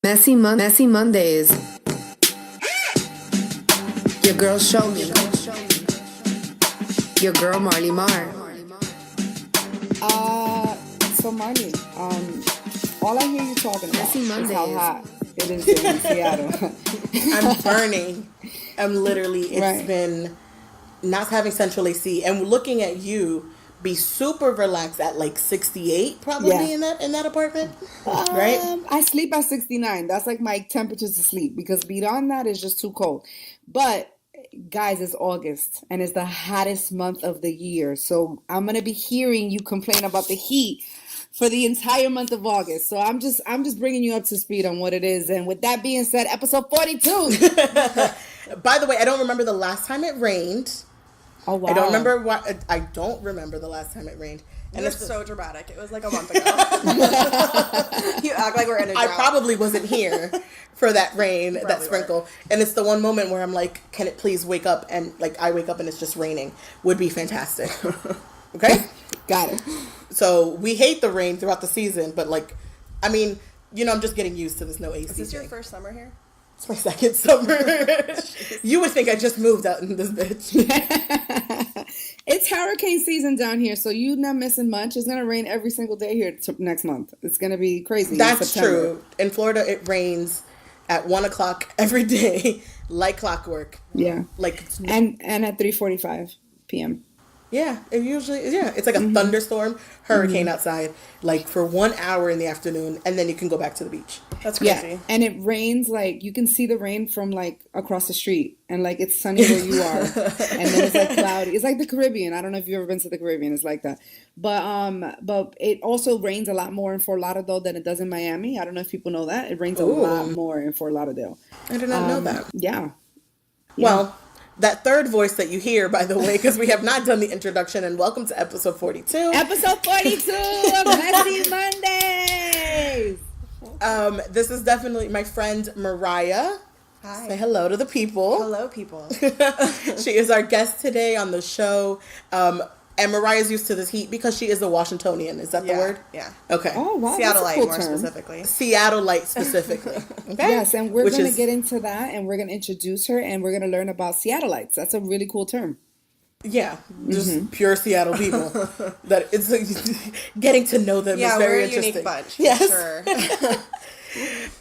Messy Mondays. Your girl show me. Your girl Marley Mar. So Marley, all I hear you talking about Messy is Mondays. how hot it is in Seattle. I'm burning. It's Right. been not having central AC and looking at you be super relaxed at like 68 probably Yeah. in that apartment, right? I sleep at 69. That's like my temperature to sleep because beyond that is just too cold. But guys, it's August and it's the hottest month of the year. So I'm gonna be hearing you complain about the heat for the entire month of August. So I'm just bringing you up to speed on what it is. And with that being said, episode 42. By the way, I don't remember the last time it rained. Oh wow! I don't remember the last time it rained. And it's so dramatic. It was like a month ago. You act like we're in a drought. I probably wasn't here for that rain, that sprinkle. Weren't. And it's the one moment where I'm like, can it please wake up? And like I wake up and it's just raining. Would be fantastic. Okay? Got it. So we hate the rain throughout the season, but like, I mean, I'm just getting used to this no AC Is this thing. your first summer here? It's my second summer. You would think I just moved out in this bitch. It's hurricane season down here, so you're not missing much. It's gonna rain every single day here next month. It's gonna be crazy. in That's September. true. In Florida, it rains at 1:00 every day, like clockwork. Yeah. Like And at 3:45 p.m. yeah, it's like a thunderstorm, hurricane outside, like for 1 hour in the afternoon, and then you can go back to the beach. That's crazy. Yeah, and it rains like you can see the rain from like across the street, and like it's sunny where you are, and then it's like cloudy. It's like the Caribbean. I don't know if you've ever been to the Caribbean. It's like that, but it also rains a lot more in Fort Lauderdale than it does in Miami. I don't know if people know that it rains a lot more in Fort Lauderdale. I did not know that. Yeah. Well, that third voice that you hear, by the way, because we have not done the introduction, and welcome to episode 42. Episode 42 of Messy Mondays. This is definitely my friend Mariah. Hi. Say hello to the people. Hello, people. She is our guest today on the show. And Mariah's used to this heat because she is a Washingtonian. Is that the word? Yeah. Okay. Oh, wow. Seattleite, that's a cool more term. specifically. Seattleite specifically. Okay. Yes, and we're Which going to is- get into that, and we're going to introduce her, and we're going to learn about Seattleites. That's a really cool term. Yeah, just pure Seattle people. That it's getting to know them is Yeah, very we're a interesting. unique bunch. Yes. For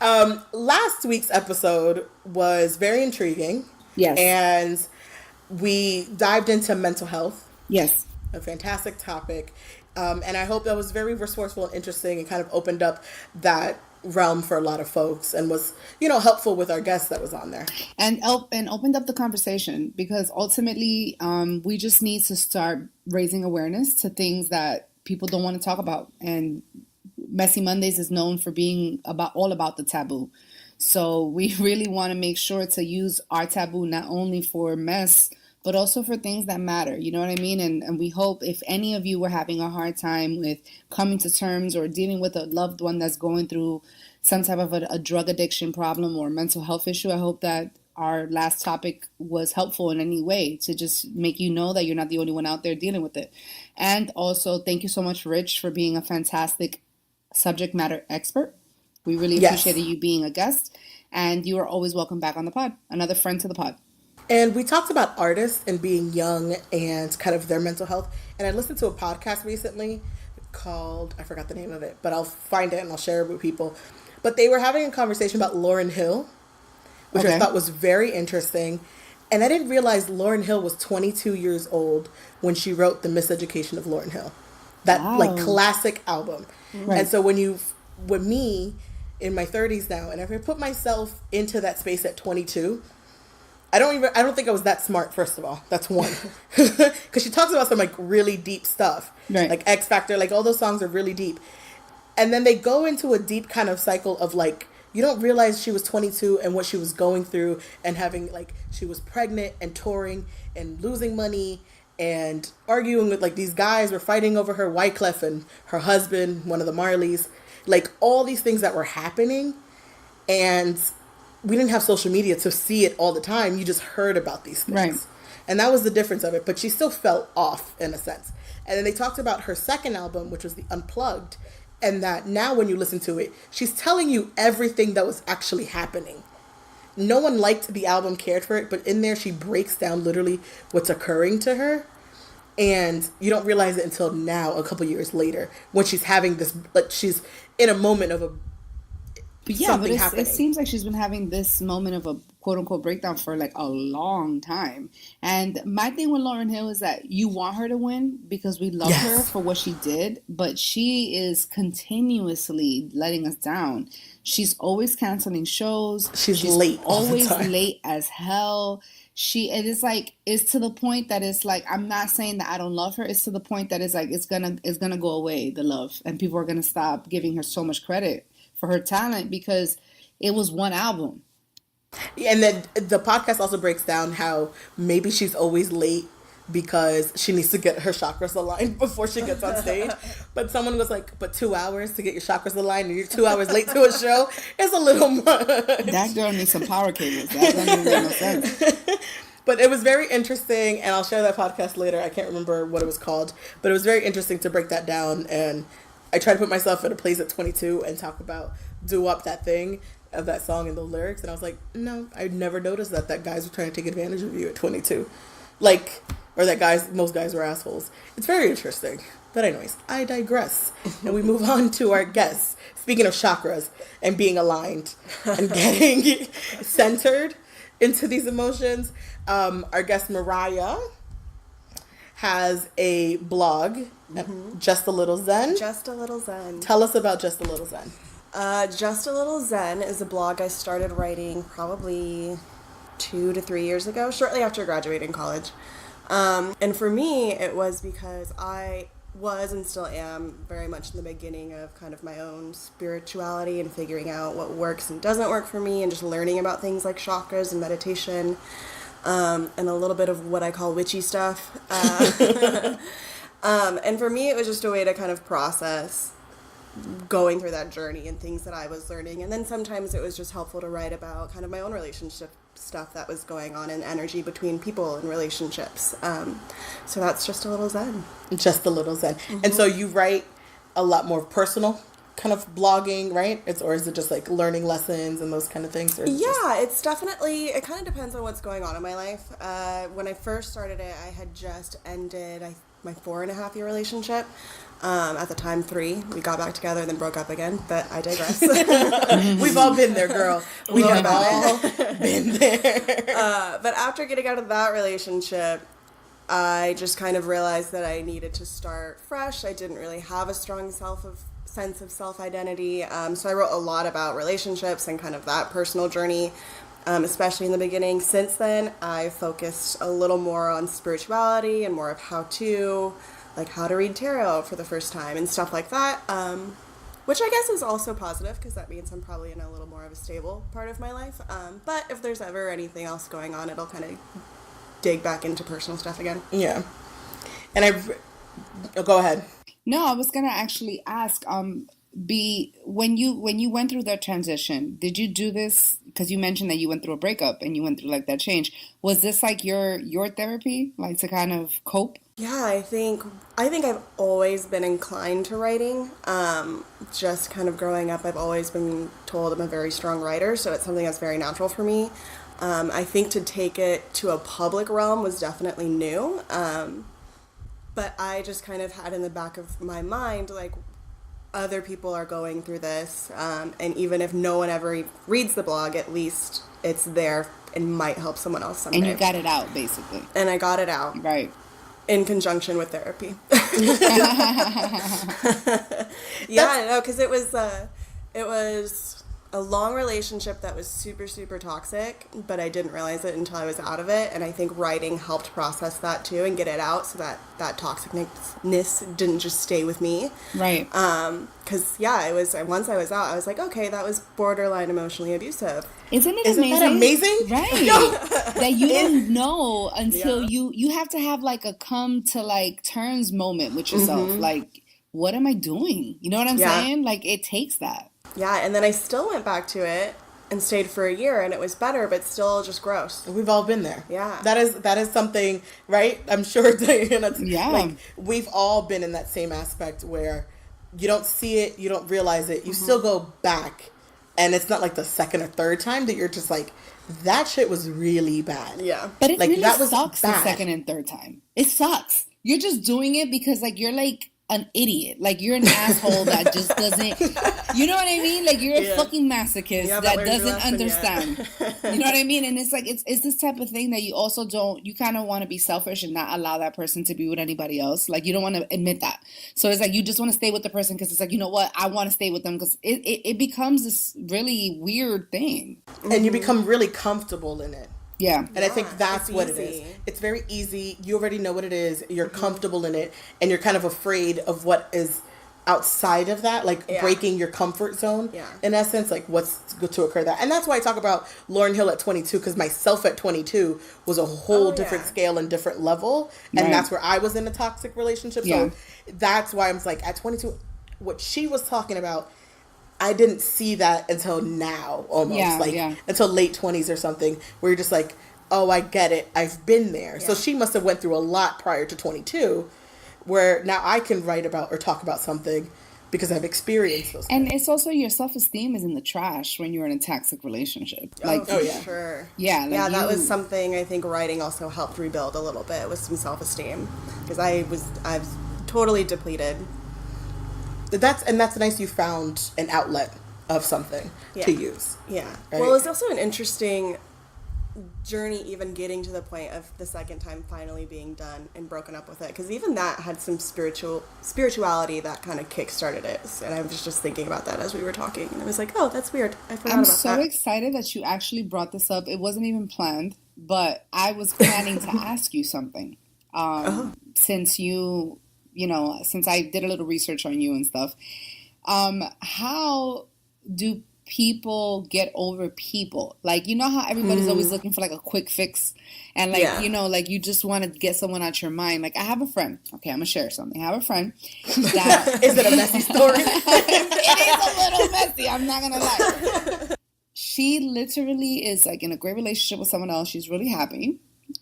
sure. Last week's episode was very intriguing. Yes. And we dived into mental health. Yes. A fantastic topic. And I hope that was very resourceful and interesting and kind of opened up that realm for a lot of folks and was, helpful with our guest that was on there. And opened up the conversation because ultimately we just need to start raising awareness to things that people don't want to talk about. And Messy Mondays is known for being all about the taboo. So we really want to make sure to use our taboo not only for mess, but also for things that matter. You know what I mean? And we hope if any of you were having a hard time with coming to terms or dealing with a loved one that's going through some type of a drug addiction problem or mental health issue, I hope that our last topic was helpful in any way to just make you know that you're not the only one out there dealing with it. And also, thank you so much, Rich, for being a fantastic subject matter expert. We really appreciated you being a guest. And you are always welcome back on the pod. Another friend to the pod. And we talked about artists and being young and kind of their mental health. And I listened to a podcast recently called, I forgot the name of it, but I'll find it and I'll share it with people. But they were having a conversation about Lauryn Hill, which I thought was very interesting. And I didn't realize Lauryn Hill was 22 years old when she wrote The Miseducation of Lauryn Hill. That like classic album. Right. And so with me in my 30s now, and if I put myself into that space at 22, I don't think I was that smart, first of all. That's one. Because she talks about some like really deep stuff. Right. Like X Factor, like all those songs are really deep. And then they go into a deep kind of cycle of like, you don't realize she was 22 and what she was going through and having like, she was pregnant and touring and losing money and arguing with like these guys were fighting over her, Wyclef and her husband, one of the Marleys, like all these things that were happening. And we didn't have social media to see it all the time. You just heard about these things. Right. And that was the difference of it. But she still felt off in a sense. And then they talked about her second album, which was the Unplugged. And that now when you listen to it, she's telling you everything that was actually happening. No one liked the album, cared for it, but in there she breaks down literally what's occurring to her. And you don't realize it until now, a couple years later, when she's having this, like, she's in a moment of something happening. It seems like she's been having this moment of a quote unquote breakdown for like a long time. And my thing with Lauryn Hill is that you want her to win because we love her for what she did, but she is continuously letting us down. She's always canceling shows. She's late. Always late as hell. It's to the point that it's like, I'm not saying that I don't love her. It's to the point that it's like, it's gonna go away, the love. And people are gonna stop giving her so much credit for her talent because it was one album. And then the podcast also breaks down how maybe she's always late because she needs to get her chakras aligned before she gets on stage. But someone was like, but 2 hours to get your chakras aligned and you're 2 hours late to a show is a little much. That girl needs some power cables. That doesn't make no sense. But it was very interesting, and I'll share that podcast later. I can't remember what it was called, but it was very interesting to break that down. And I try to put myself in a place at 22 and talk about Do Up That Thing of that song and the lyrics. And I was like, no, I never noticed that guys were trying to take advantage of you at 22. Like, or that most guys were assholes. It's very interesting. But anyways, I digress. And we move on to our guests. Speaking of chakras and being aligned and getting centered into these emotions, our guest Mariah has a blog, Just a Little Zen. Just a Little Zen. Tell us about Just a Little Zen. Just a Little Zen is a blog I started writing probably 2 to 3 years ago, shortly after graduating college. And for me, it was because I was and still am very much in the beginning of kind of my own spirituality and figuring out what works and doesn't work for me and just learning about things like chakras and meditation, and a little bit of what I call witchy stuff. And for me, it was just a way to kind of process going through that journey and things that I was learning. And then sometimes it was just helpful to write about kind of my own relationship stuff that was going on and energy between people and relationships. So that's Just a Little Zen. Just a Little Zen. And so you write a lot more personal kind of blogging, right? Or is it just like learning lessons and those kind of things? It's definitely, it kind of depends on what's going on in my life. When I first started it, I had just ended my 4.5-year relationship. At the time 3. We got back together, then broke up again, but I digress. We've all been there, girl. We have all been there. But after getting out of that relationship, I just kind of realized that I needed to start fresh. I didn't really have a strong sense of self-identity. So I wrote a lot about relationships and kind of that personal journey, especially in the beginning. Since then, I focused a little more on spirituality and more of how to read tarot for the first time and stuff like that, which I guess is also positive because that means I'm probably in a little more of a stable part of my life. But if there's ever anything else going on, it'll kind of dig back into personal stuff again. Yeah. And go ahead. No, I was gonna actually ask, when you went through that transition, did you do this because you mentioned that you went through a breakup and you went through like that change? Was this like your therapy, like to kind of cope? Yeah, I think I've always been inclined to writing. Just kind of growing up, I've always been told I'm a very strong writer, so it's something that's very natural for me. I think to take it to a public realm was definitely new. But I just kind of had in the back of my mind, like, other people are going through this, and even if no one ever reads the blog, at least it's there and might help someone else someday. And you got it out, basically. And I got it out. Right. In conjunction with therapy. Yeah, no, because it was a long relationship that was super, super toxic, but I didn't realize it until I was out of it. And I think writing helped process that too and get it out so that toxicness didn't just stay with me. Right. Because, yeah, once I was out, I was like, okay, that was borderline emotionally abusive. Isn't that amazing? Right. No. That you don't know until you have to have like a come to like terms moment with yourself. Like, what am I doing? You know what I'm saying? Like, it takes that. Yeah, and then I still went back to it and stayed for a year, and it was better, but still just gross. We've all been there. Yeah. That is something, right? I'm sure, Diana, yeah. like, we've all been in that same aspect where you don't see it, you don't realize it, you still go back, and it's not like the second or third time that you're just like, that shit was really bad. Yeah. But it like, really that was sucks bad. the second and third time. It sucks. You're just doing it because, like, you're like an idiot. Like, you're an asshole that just doesn't, you know what I mean? Like, you're a fucking masochist that doesn't understand. You know what I mean? And it's like, it's this type of thing that you also don't, you kind of want to be selfish and not allow that person to be with anybody else. Like, you don't want to admit that. So it's like, you just want to stay with the person because it's like, you know what? I want to stay with them because it becomes this really weird thing. And you become really comfortable in it. Yeah. And I think that's what it is. It's very easy. You already know what it is. You're comfortable in it. And you're kind of afraid of what is outside of that, like breaking your comfort zone. Yeah. In essence, like what's going to occur that. And that's why I talk about Lauryn Hill at 22, because myself at 22 was a whole different scale and different level. And that's where I was in a toxic relationship. So that's why I'm like, at 22, what she was talking about, I didn't see that until now, almost until late 20s or something, where you're just like, oh, I get it. I've been there. So she must have went through a lot prior to 22, where now I can write about or talk about something because I've experienced those things. And it's also your self-esteem is in the trash when you're in a toxic relationship. Like, Sure. Yeah. Like that was something I think writing also helped rebuild a little bit, with some self-esteem, because I was totally depleted. That's nice you found an outlet of something to use. Yeah. Right? Well, it's also an interesting journey, even getting to the point of the second time finally being done and broken up with it, because even that had some spirituality that kind of kick-started it. And I was just thinking about that as we were talking, and I was like, oh, that's weird. I forgot about that. I'm so excited that you actually brought this up. It wasn't even planned, but I was planning to ask you something. Since since I did a little research on you and stuff, how do people get over people? Like, you know how everybody's always looking for like a quick fix, and like like you just want to get someone out your mind. Like, I have a friend. Okay, I'm gonna share something. I have a friend that is it a messy story? It is a little messy. I'm not gonna lie. She literally is like in a great relationship with someone else. She's really happy.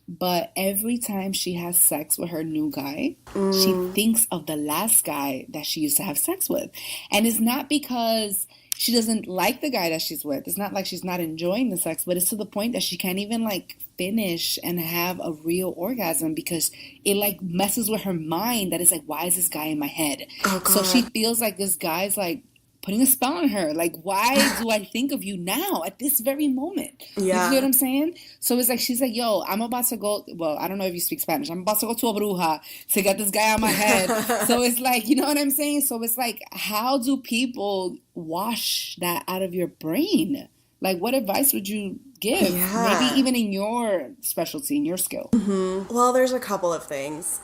But every time she has sex with her new guy, she thinks of the last guy that she used to have sex with. And it's not because she doesn't like the guy that she's with. It's not like she's not enjoying the sex, but it's to the point that she can't even like finish and have a real orgasm because it like messes with her mind. That it's like, why is this guy in my head? Oh, God. So she feels like this guy's like putting a spell on her. Like, why do I think of you now at this very moment? Yeah. You see what I'm saying? So it's like, she's like, yo, I'm about to go, well, I don't know if you speak Spanish. I'm about to go to a bruja to get this guy out my head. So it's like, you know what I'm saying? So it's like, how do people wash that out of your brain? Like, what advice would you give? Yeah. Maybe even in your specialty, in your skill. Mm-hmm. Well, there's a couple of things.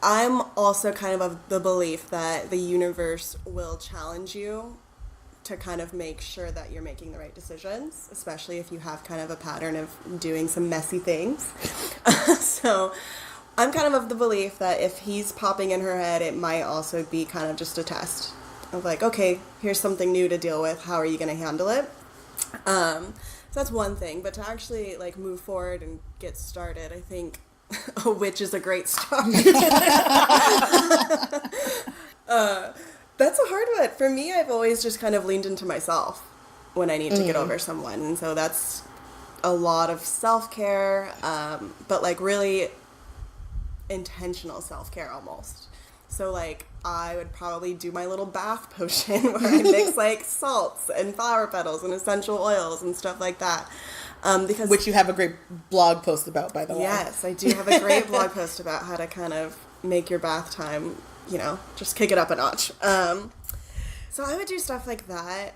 I'm also kind of the belief that the universe will challenge you to kind of make sure that you're making the right decisions, especially if you have kind of a pattern of doing some messy things. So I'm kind of the belief that if he's popping in her head, it might also be kind of just a test of like, okay, here's something new to deal with. How are you going to handle it? So that's one thing. But to actually like move forward and get started, I think a witch is a great start. That's a hard one. For me, I've always just kind of leaned into myself when I need to get over someone. And so that's a lot of self-care, but like really intentional self-care almost. So like I would probably do my little bath potion where I mix like salts and flower petals and essential oils and stuff like that. Because which you have a great blog post about, by the way. Yes, I do have a great blog post about how to kind of make your bath time, just kick it up a notch. So I would do stuff like that.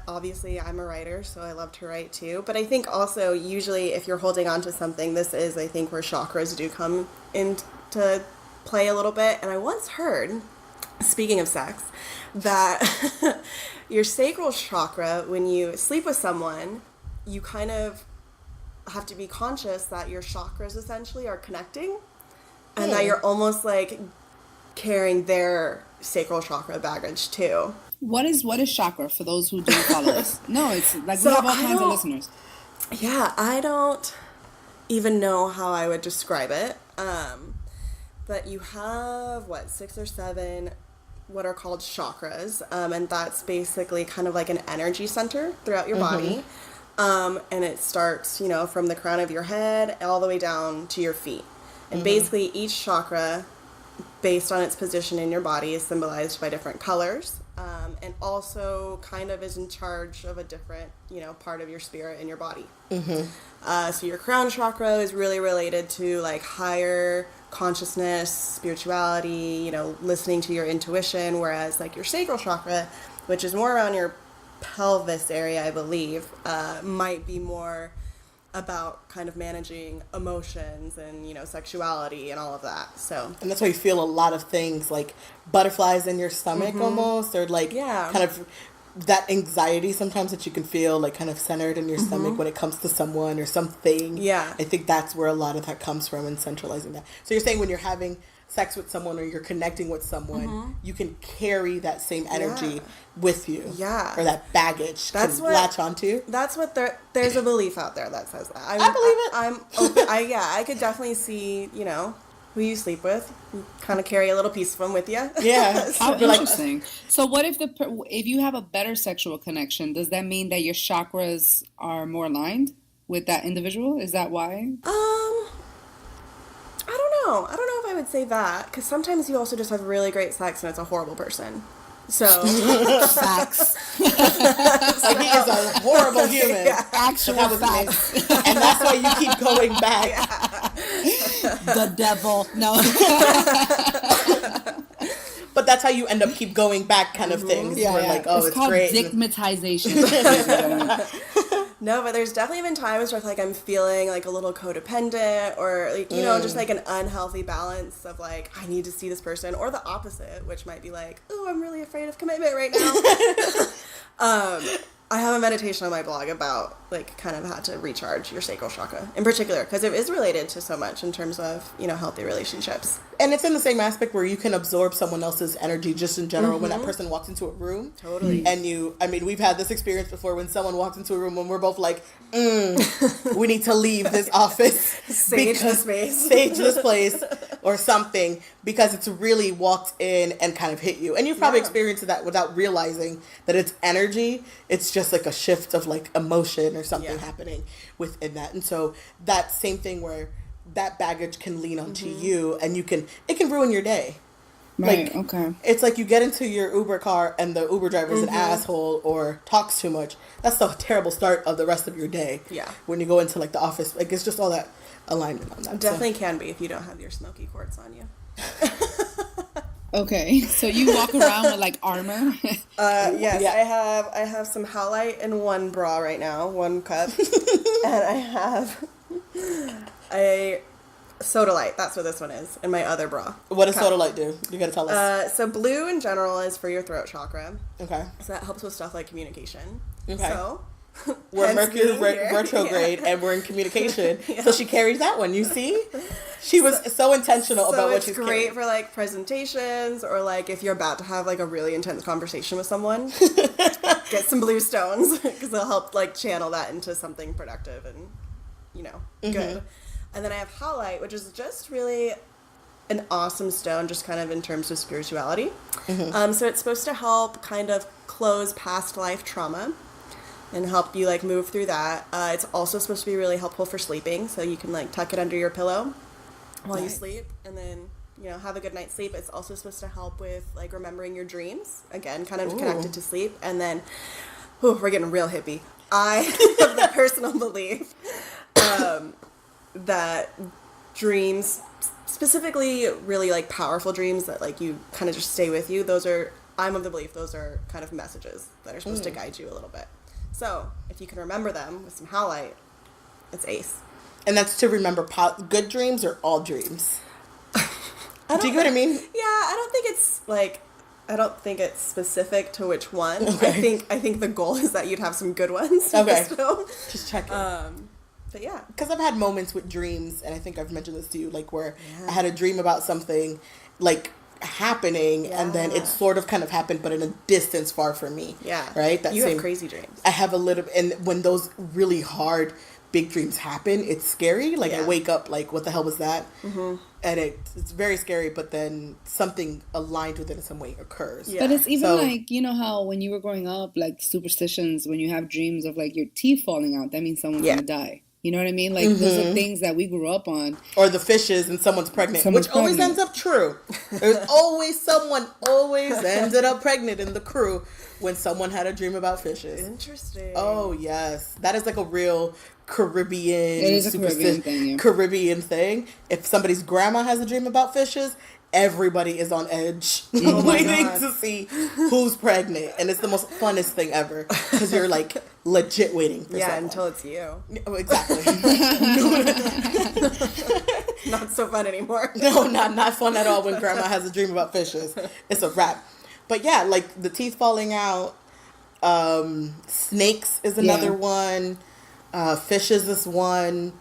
Obviously, I'm a writer, so I love to write too. But I think also, usually, if you're holding on to something, this is, I think, where chakras do come into play a little bit. And I once heard, speaking of sex, that your sacral chakra, when you sleep with someone, you kind of have to be conscious that your chakras essentially are connecting and that you're almost like carrying their sacral chakra baggage too. What is chakra for those who don't follow us? No, it's like we have all kinds of listeners. Yeah, I don't even know how I would describe it. But you have 6 or 7 what are called chakras, and that's basically kind of like an energy center throughout your body. And it starts, from the crown of your head all the way down to your feet. And basically each chakra, based on its position in your body, is symbolized by different colors, and also kind of is in charge of a different, part of your spirit in your body. So your crown chakra is really related to like higher consciousness, spirituality, listening to your intuition, whereas like your sacral chakra, which is more around your pelvis area, I believe, might be more about kind of managing emotions and, sexuality and all of that. So, and that's why you feel a lot of things like butterflies in your stomach almost, or like kind of that anxiety sometimes that you can feel like kind of centered in your stomach when it comes to someone or something. Yeah. I think that's where a lot of that comes from, and centralizing that. So you're saying when you're having sex with someone or you're connecting with someone, you can carry that same energy with you. Yeah. Or that baggage to latch onto. That's what there's a belief out there that says that. I believe it. I'm open. I could definitely see, who you sleep with. You kind of carry a little piece of them with you. Yeah. How interesting. So what if you have a better sexual connection, does that mean that your chakras are more aligned with that individual? Is that why? I don't know if I would say that, because sometimes you also just have really great sex and it's a horrible person. So facts. Like, he is a horrible human. Yeah. Actual facts. And that's why you keep going back. Yeah. The devil. No. But that's how you end up keep going back kind of things. Yeah, like, oh, it's called great. Stigmatization. No, but there's definitely been times where like I'm feeling like a little codependent, or like, just like an unhealthy balance of like, I need to see this person, or the opposite, which might be like, oh, I'm really afraid of commitment right now. I have a meditation on my blog about like kind of how to recharge your sacral chakra in particular, because it is related to so much in terms of, healthy relationships. And it's in the same aspect where you can absorb someone else's energy just in general when that person walks into a room. Totally. And we've had this experience before when someone walks into a room when we're both like, we need to leave this office. Sage this place or something, because it's really walked in and kind of hit you. And you've probably experienced that without realizing that it's energy. It's just like a shift of like emotion or something happening within that. And so that same thing where that baggage can lean onto you, and it can ruin your day. Right, like, okay. It's like you get into your Uber car and the Uber driver's an asshole or talks too much. That's the terrible start of the rest of your day. Yeah. When you go into like the office, like it's just all that alignment on that. It definitely can be if you don't have your smoky quartz on you. Okay, so you walk around with like armor? Yes, yeah. I have some howlite in one bra right now, one cup, and I have a sodalite. That's what this one is, in my other bra. What does sodalite do? You gotta tell us. So blue in general is for your throat chakra. Okay. So that helps with stuff like communication. Okay. So we're Mercury retrograde and we're in communication. So she carries that one, you see? She was so intentional about what she's carrying. It's great for like presentations, or like if you're about to have like a really intense conversation with someone, get some blue stones, because they'll help like channel that into something productive and, good. And then I have howlite, which is just really an awesome stone, just kind of in terms of spirituality. So it's supposed to help kind of close past life trauma and help you like move through that. It's also supposed to be really helpful for sleeping, so you can like tuck it under your pillow while you sleep, and then have a good night's sleep. It's also supposed to help with like remembering your dreams, again kind of connected to sleep. And then we're getting real hippie. I have the personal belief that dreams, specifically really like powerful dreams that like you kind of just stay with you, I'm of the belief those are kind of messages that are supposed to guide you a little bit. So if you can remember them with some howlite, it's ace. And that's to remember good dreams or all dreams? Do you get what I mean? Yeah, I don't think it's specific to which one. Okay. I think the goal is that you'd have some good ones. Okay. Just checking. But yeah. Because I've had moments with dreams, and I think I've mentioned this to you, like where I had a dream about something like happening, and then it sort of kind of happened, but in a distance far from me. Yeah. Right? You have crazy dreams. I have a little, and when those really hard big dreams happen, it's scary. Like I wake up like, what the hell was that? and it's very scary, but then something aligned with it in some way occurs. But it's even like, you know how when you were growing up, like superstitions, when you have dreams of like your teeth falling out, that means someone's gonna die. You know what I mean? Like those are things that we grew up on. Or the fishes and someone's pregnant, which always ends up true. There's always someone ended up pregnant in the crew when someone had a dream about fishes. Interesting. Oh yes, that is like a real Caribbean. It is a Caribbean thing. Yeah. Caribbean thing. If somebody's grandma has a dream about fishes, everybody is on edge waiting to see who's pregnant, and it's the most funnest thing ever because you're like legit waiting for someone. Until it's you. Exactly. Not so fun anymore. No, not fun at all when grandma has a dream about fishes. It's a wrap. But yeah, like the teeth falling out, snakes is another one, fishes is one.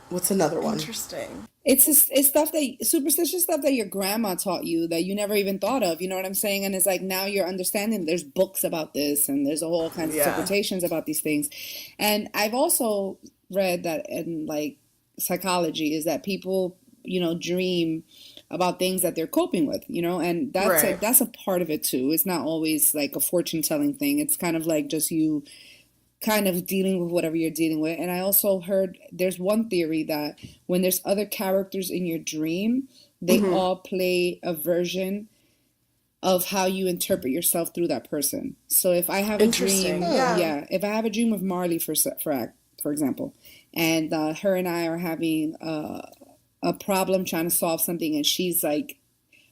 What's another one? Interesting. It's stuff superstitious stuff that your grandma taught you that you never even thought of. You know what I'm saying? And it's like now you're understanding. There's books about this, and there's a whole kinds of interpretations about these things. And I've also read that in like psychology is that people, you know, dream about things that they're coping with, you know, and that's a part of it too. It's not always like a fortune telling thing. It's kind of like just you kind of dealing with whatever you're dealing with. And I also heard there's one theory that when there's other characters in your dream, they all play a version of how you interpret yourself through that person. So if I have a dream, if I have a dream of Marley for example, and her and I are having a problem trying to solve something, and she's like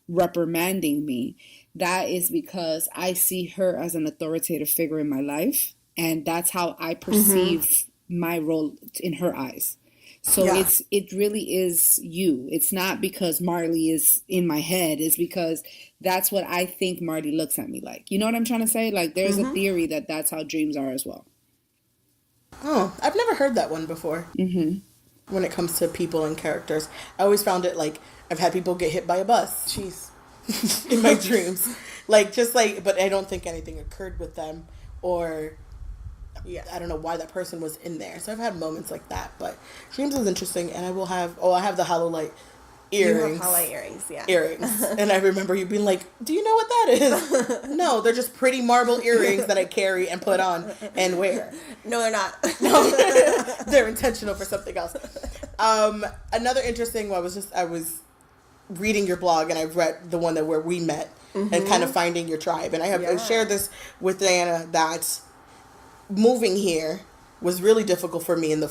reprimanding me, that is because I see her as an authoritative figure in my life. And that's how I perceive my role in her eyes. So it really is you. It's not because Marley is in my head. It's because that's what I think Marley looks at me like. You know what I'm trying to say? Like there's a theory that that's how dreams are as well. Oh, I've never heard that one before. When it comes to people and characters, I always found it like I've had people get hit by a bus. Jeez. In my dreams. But I don't think anything occurred with them or... I don't know why that person was in there. So I've had moments like that. But dreams is interesting. And I have the hollow light earrings. You have hollow earrings, Earrings. And I remember you being like, do you know what that is? No, they're just pretty marble earrings that I carry and put on and wear. No, they're not. No, they're intentional for something else. Another interesting one I was reading your blog and I read the one where we met and kind of finding your tribe. And I shared this with Diana that moving here was really difficult for me in the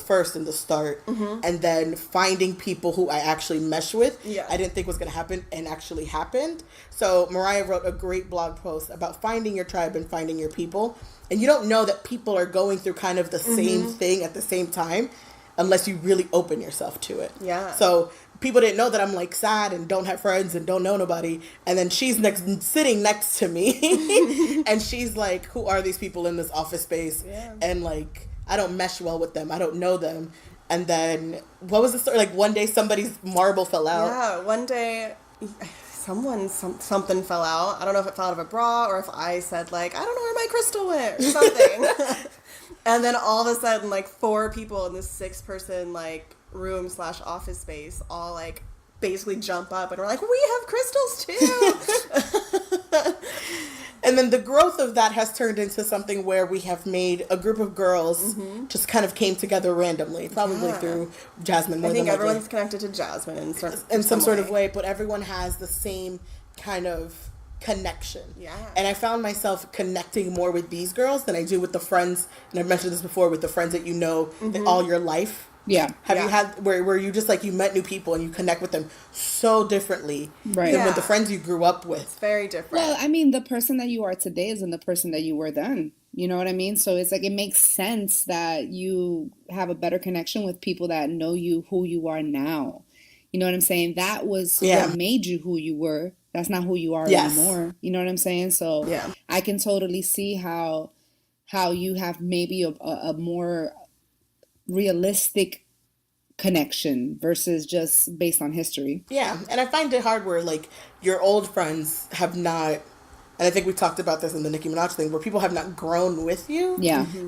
start, and then finding people who I actually mesh with, I didn't think was going to happen and actually happened. So Mariah wrote a great blog post about finding your tribe and finding your people, and you don't know that people are going through kind of the same thing at the same time unless you really open yourself to it. So people didn't know that I'm like sad and don't have friends and don't know nobody. And then she's sitting next to me and she's like, who are these people in this office space? And like, I don't mesh well with them. I don't know them. And then what was the story? Like one day somebody's marble fell out. Yeah, one day something fell out. I don't know if it fell out of a bra or if I said like, I don't know where my crystal went or something. And then all of a sudden like 4 people in this 6-person like room / office space all like basically jump up and we're like, we have crystals too. And then the growth of that has turned into something where we have made a group of girls just kind of came together randomly, probably through Jasmine. I think everyone's connected to Jasmine in some sort of way, but everyone has the same kind of connection. And I found myself connecting more with these girls than I do with the friends, and I've mentioned this before, with the friends that you know all your life. Have you had where you just like you met new people and you connect with them so differently than with the friends you grew up with? It's very different. Well, I mean, the person that you are today isn't the person that you were then. You know what I mean? So it's like it makes sense that you have a better connection with people that know you, who you are now. You know what I'm saying? That was what made you who you were. That's not who you are anymore. You know what I'm saying? So I can totally see how you have maybe a more realistic connection versus just based on history. Yeah, and I find it hard where like your old friends have not, and I think we talked about this in the Nicki Minaj thing, where people have not grown with you.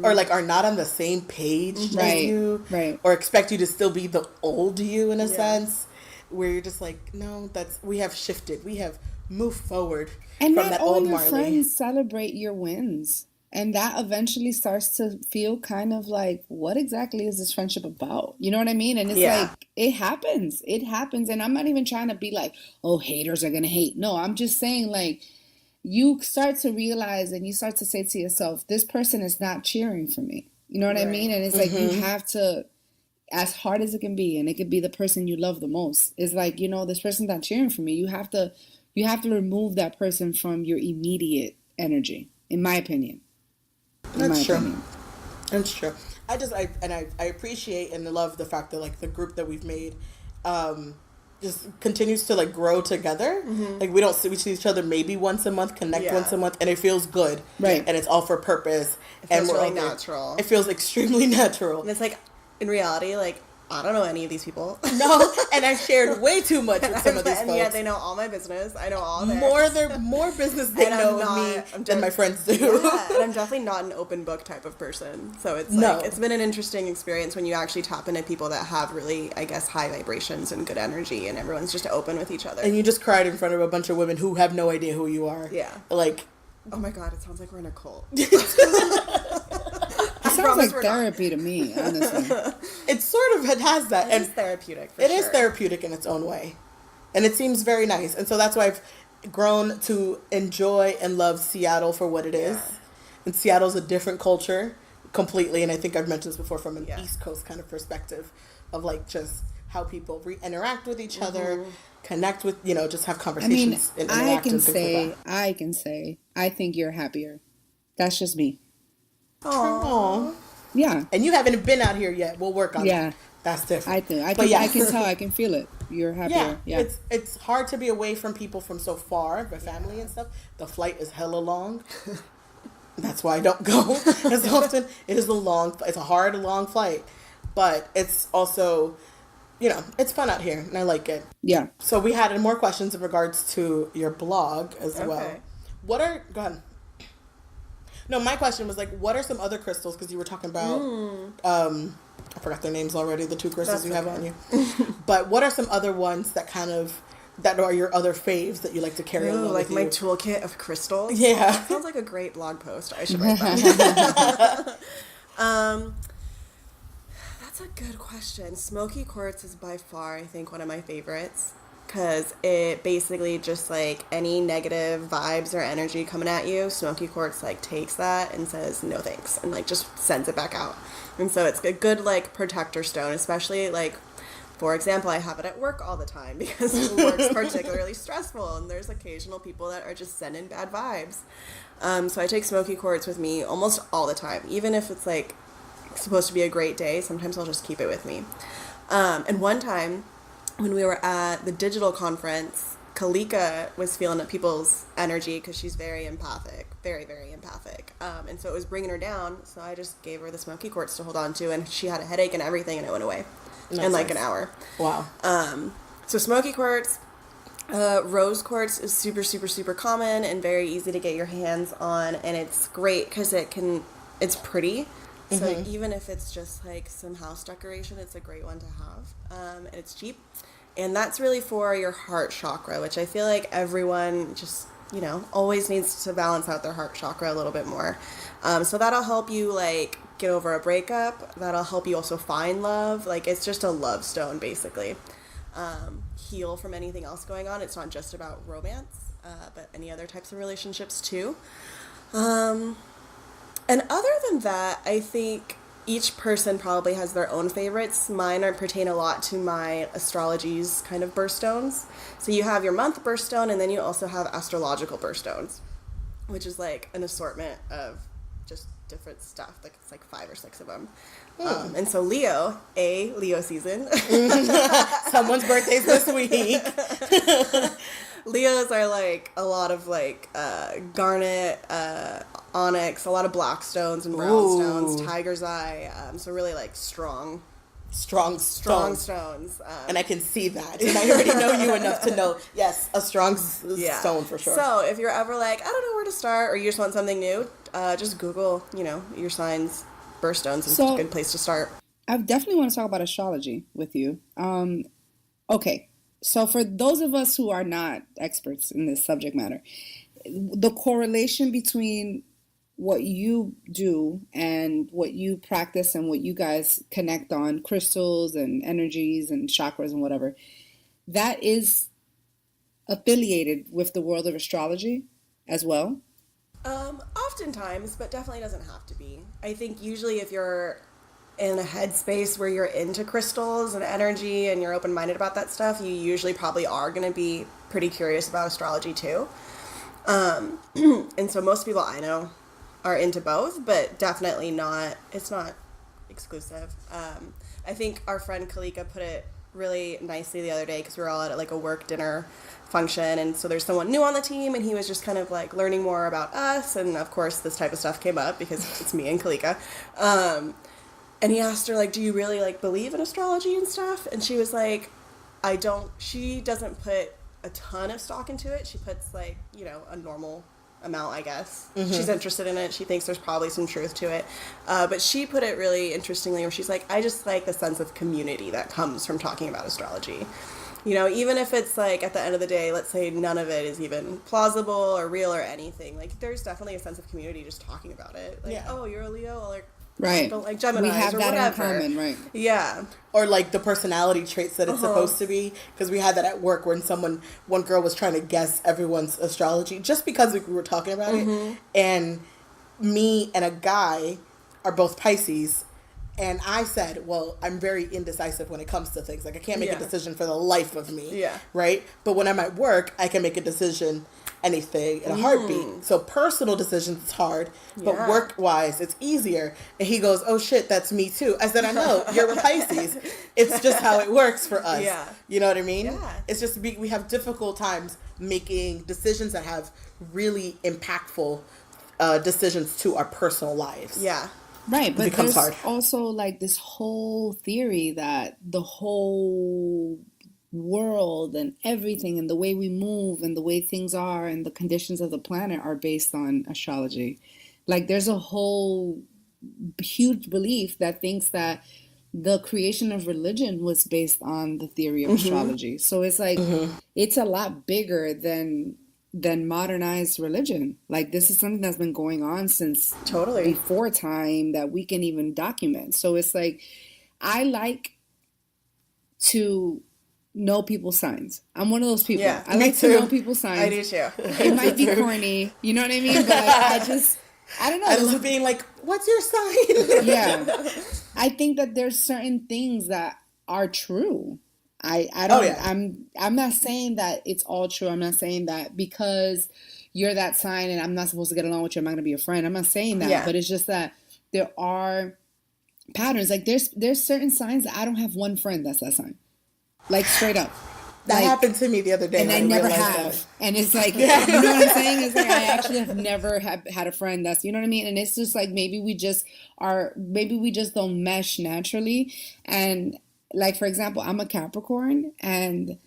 Or like are not on the same page as you. Or expect you to still be the old you in a sense. where you're just like, no, we have shifted. We have moved forward And from not that all old your Marley. friends celebrate your wins. And that eventually starts to feel kind of like, what exactly is this friendship about? You know what I mean? And it's Yeah. like, it happens. It happens. And I'm not even trying to be like, oh, haters are going to hate. No, I'm just saying, like, you start to realize and you start to say to yourself, this person is not cheering for me. You know what I Right. mean? And it's like, you have to, as hard as it can be, and it could be the person you love the most, it's like, this person's not cheering for me. You have to remove that person from your immediate energy, in my opinion. That's true. That's true. I appreciate and love the fact that like the group that we've made just continues to like grow together. Like we see each other maybe once a month, connect once a month, and it feels good. Right. And it's all for purpose. It feels and really natural. It feels extremely natural. And it's like, in reality, like, I don't know any of these people. No, and I've shared way too much with some of these and folks. yet they know all my business. I know all theirs. More business they And I'm know not- of me than my friends do. Yeah, and I'm definitely not an open book type of person. So it's like, it's been an interesting experience when you actually tap into people that have really, I guess, high vibrations and good energy, and everyone's just open with each other. And you just cried in front of a bunch of women who have no idea who you are. Yeah. Like, oh my God, it sounds like we're in a cult. It sounds like therapy to me, honestly. it has that. It is therapeutic, for It sure. is therapeutic in its own way. And it seems very nice. And so that's why I've grown to enjoy and love Seattle for what it is. Yeah. And Seattle's a different culture completely. And I think I've mentioned this before from an East Coast kind of perspective of like just how people interact with each other, connect with, just have conversations and interact and things like that. I can say, I think you're happier. That's just me. Aww. Yeah. And you haven't been out here yet. We'll work on that. That's different. I can tell, I can feel it. You're happier. Yeah. It's hard to be away from people from so far, the family and stuff. The flight is hella long. That's why I don't go as often. It's a hard, long flight. But it's also, it's fun out here and I like it. Yeah. So we had more questions in regards to your blog as well. Go ahead. No, my question was like, what are some other crystals? Because you were talking about, I forgot their names already, the two crystals you have on you. But what are some other ones that are your other faves that you like to carry along like with my you? toolkit of crystals? Yeah. That sounds like a great blog post. I should write that. That's a good question. Smoky quartz is by far, I think, one of my favorites. Because it basically just like any negative vibes or energy coming at you, smoky quartz like takes that and says no thanks and like just sends it back out. And so it's a good like protector stone, especially like, for example, I have it at work all the time because work's particularly stressful and there's occasional people that are just sending bad vibes. So I take smoky quartz with me almost all the time, even if it's like supposed to be a great day. Sometimes I'll just keep it with me. And one time, when we were at the digital conference, Kalika was feeling people's energy because she's very empathic, very, very empathic. And so it was bringing her down. So I just gave her the smoky quartz to hold on to, and she had a headache and everything, and it went away in like an hour. Wow. So smoky quartz, rose quartz is super, super, super common and very easy to get your hands on, and it's great because it's pretty. So even if it's just like some house decoration, it's a great one to have. And it's cheap. And that's really for your heart chakra, which I feel like everyone just, always needs to balance out their heart chakra a little bit more. So that'll help you like get over a breakup. That'll help you also find love. Like it's just a love stone, basically. Heal from anything else going on. It's not just about romance, but any other types of relationships too. And other than that, I think each person probably has their own favorites. Mine pertain a lot to my astrology's kind of birthstones. So you have your month birthstone, and then you also have astrological birthstones, which is like an assortment of just different stuff. Like it's like 5 or 6 of them. And so Leo season. Someone's birthday's this week. Leos are like a lot of like garnet, onyx, a lot of black stones and brown stones, tiger's eye. So really like strong stones. And I can see that. And I already know you enough to know, yes, a strong stone for sure. So if you're ever like, I don't know where to start, or you just want something new, just Google, your signs, birthstones, and it's a good place to start. I definitely want to talk about astrology with you. Okay. So for those of us who are not experts in this subject matter, the correlation between what you do and what you practice and what you guys connect on, crystals and energies and chakras and whatever, that is affiliated with the world of astrology as well? Oftentimes, but definitely doesn't have to be. I think usually if you're in a headspace where you're into crystals and energy and you're open-minded about that stuff, you usually probably are going to be pretty curious about astrology too. And so most people I know are into both, but definitely not, it's not exclusive. I think our friend Kalika put it really nicely the other day because we were all at like a work dinner function, and so there's someone new on the team, and he was just kind of like learning more about us, and of course this type of stuff came up because it's me and Kalika. And he asked her, like, do you really like believe in astrology and stuff? And she was like, I don't. She doesn't put a ton of stock into it. She puts like, you know, a normal amount, I guess. She's interested in it. She thinks there's probably some truth to it. But she put it really interestingly where she's like, I just like the sense of community that comes from talking about astrology. You know, even if it's like at the end of the day, let's say none of it is even plausible or real or anything, like there's definitely a sense of community just talking about it. Like, oh, you're a Leo, or like, Right. I don't like Gemini, we have or that whatever. in common, right? Yeah. Or like the personality traits that it's supposed to be, because we had that at work when one girl was trying to guess everyone's astrology just because we were talking about it, and me and a guy are both Pisces. And I said, well, I'm very indecisive when it comes to things. Like, I can't make a decision for the life of me. Yeah. Right? But when I'm at work, I can make a decision, anything, in a heartbeat. So personal decisions, it's hard. But work-wise, it's easier. And he goes, oh, shit, that's me, too. I said, I know. You're a Pisces. It's just how it works for us. Yeah. You know what I mean? Yeah. It's just we have difficult times making decisions that have really impactful decisions to our personal lives. Yeah. Right, but becomes there's hard. also like this whole theory that the whole world and everything and the way we move and the way things are and the conditions of the planet are based on astrology. Like there's a whole huge belief that thinks that the creation of religion was based on the theory of astrology. So it's like it's a lot bigger than modernized religion. Like this is something that's been going on since before time that we can even document. So it's like I like to know people's signs. I'm one of those people. Yeah, I like to know people's signs. I do too. It might be corny, you know what I mean? But like, I don't know. I love being like, what's your sign? Yeah. I think that there's certain things that are true. I don't, I'm not saying that it's all true. I'm not saying that because you're that sign and I'm not supposed to get along with you, I'm not going to be your friend. I'm not saying that, but it's just that there are patterns. Like there's certain signs that I don't have one friend that's that sign. Like straight up. That happened to me the other day. And I never have. That. And it's like, you know what I'm saying? It's like, I actually have never had a friend that's, you know what I mean? And it's just like, maybe we just don't mesh naturally. And like, for example, I'm a Capricorn, and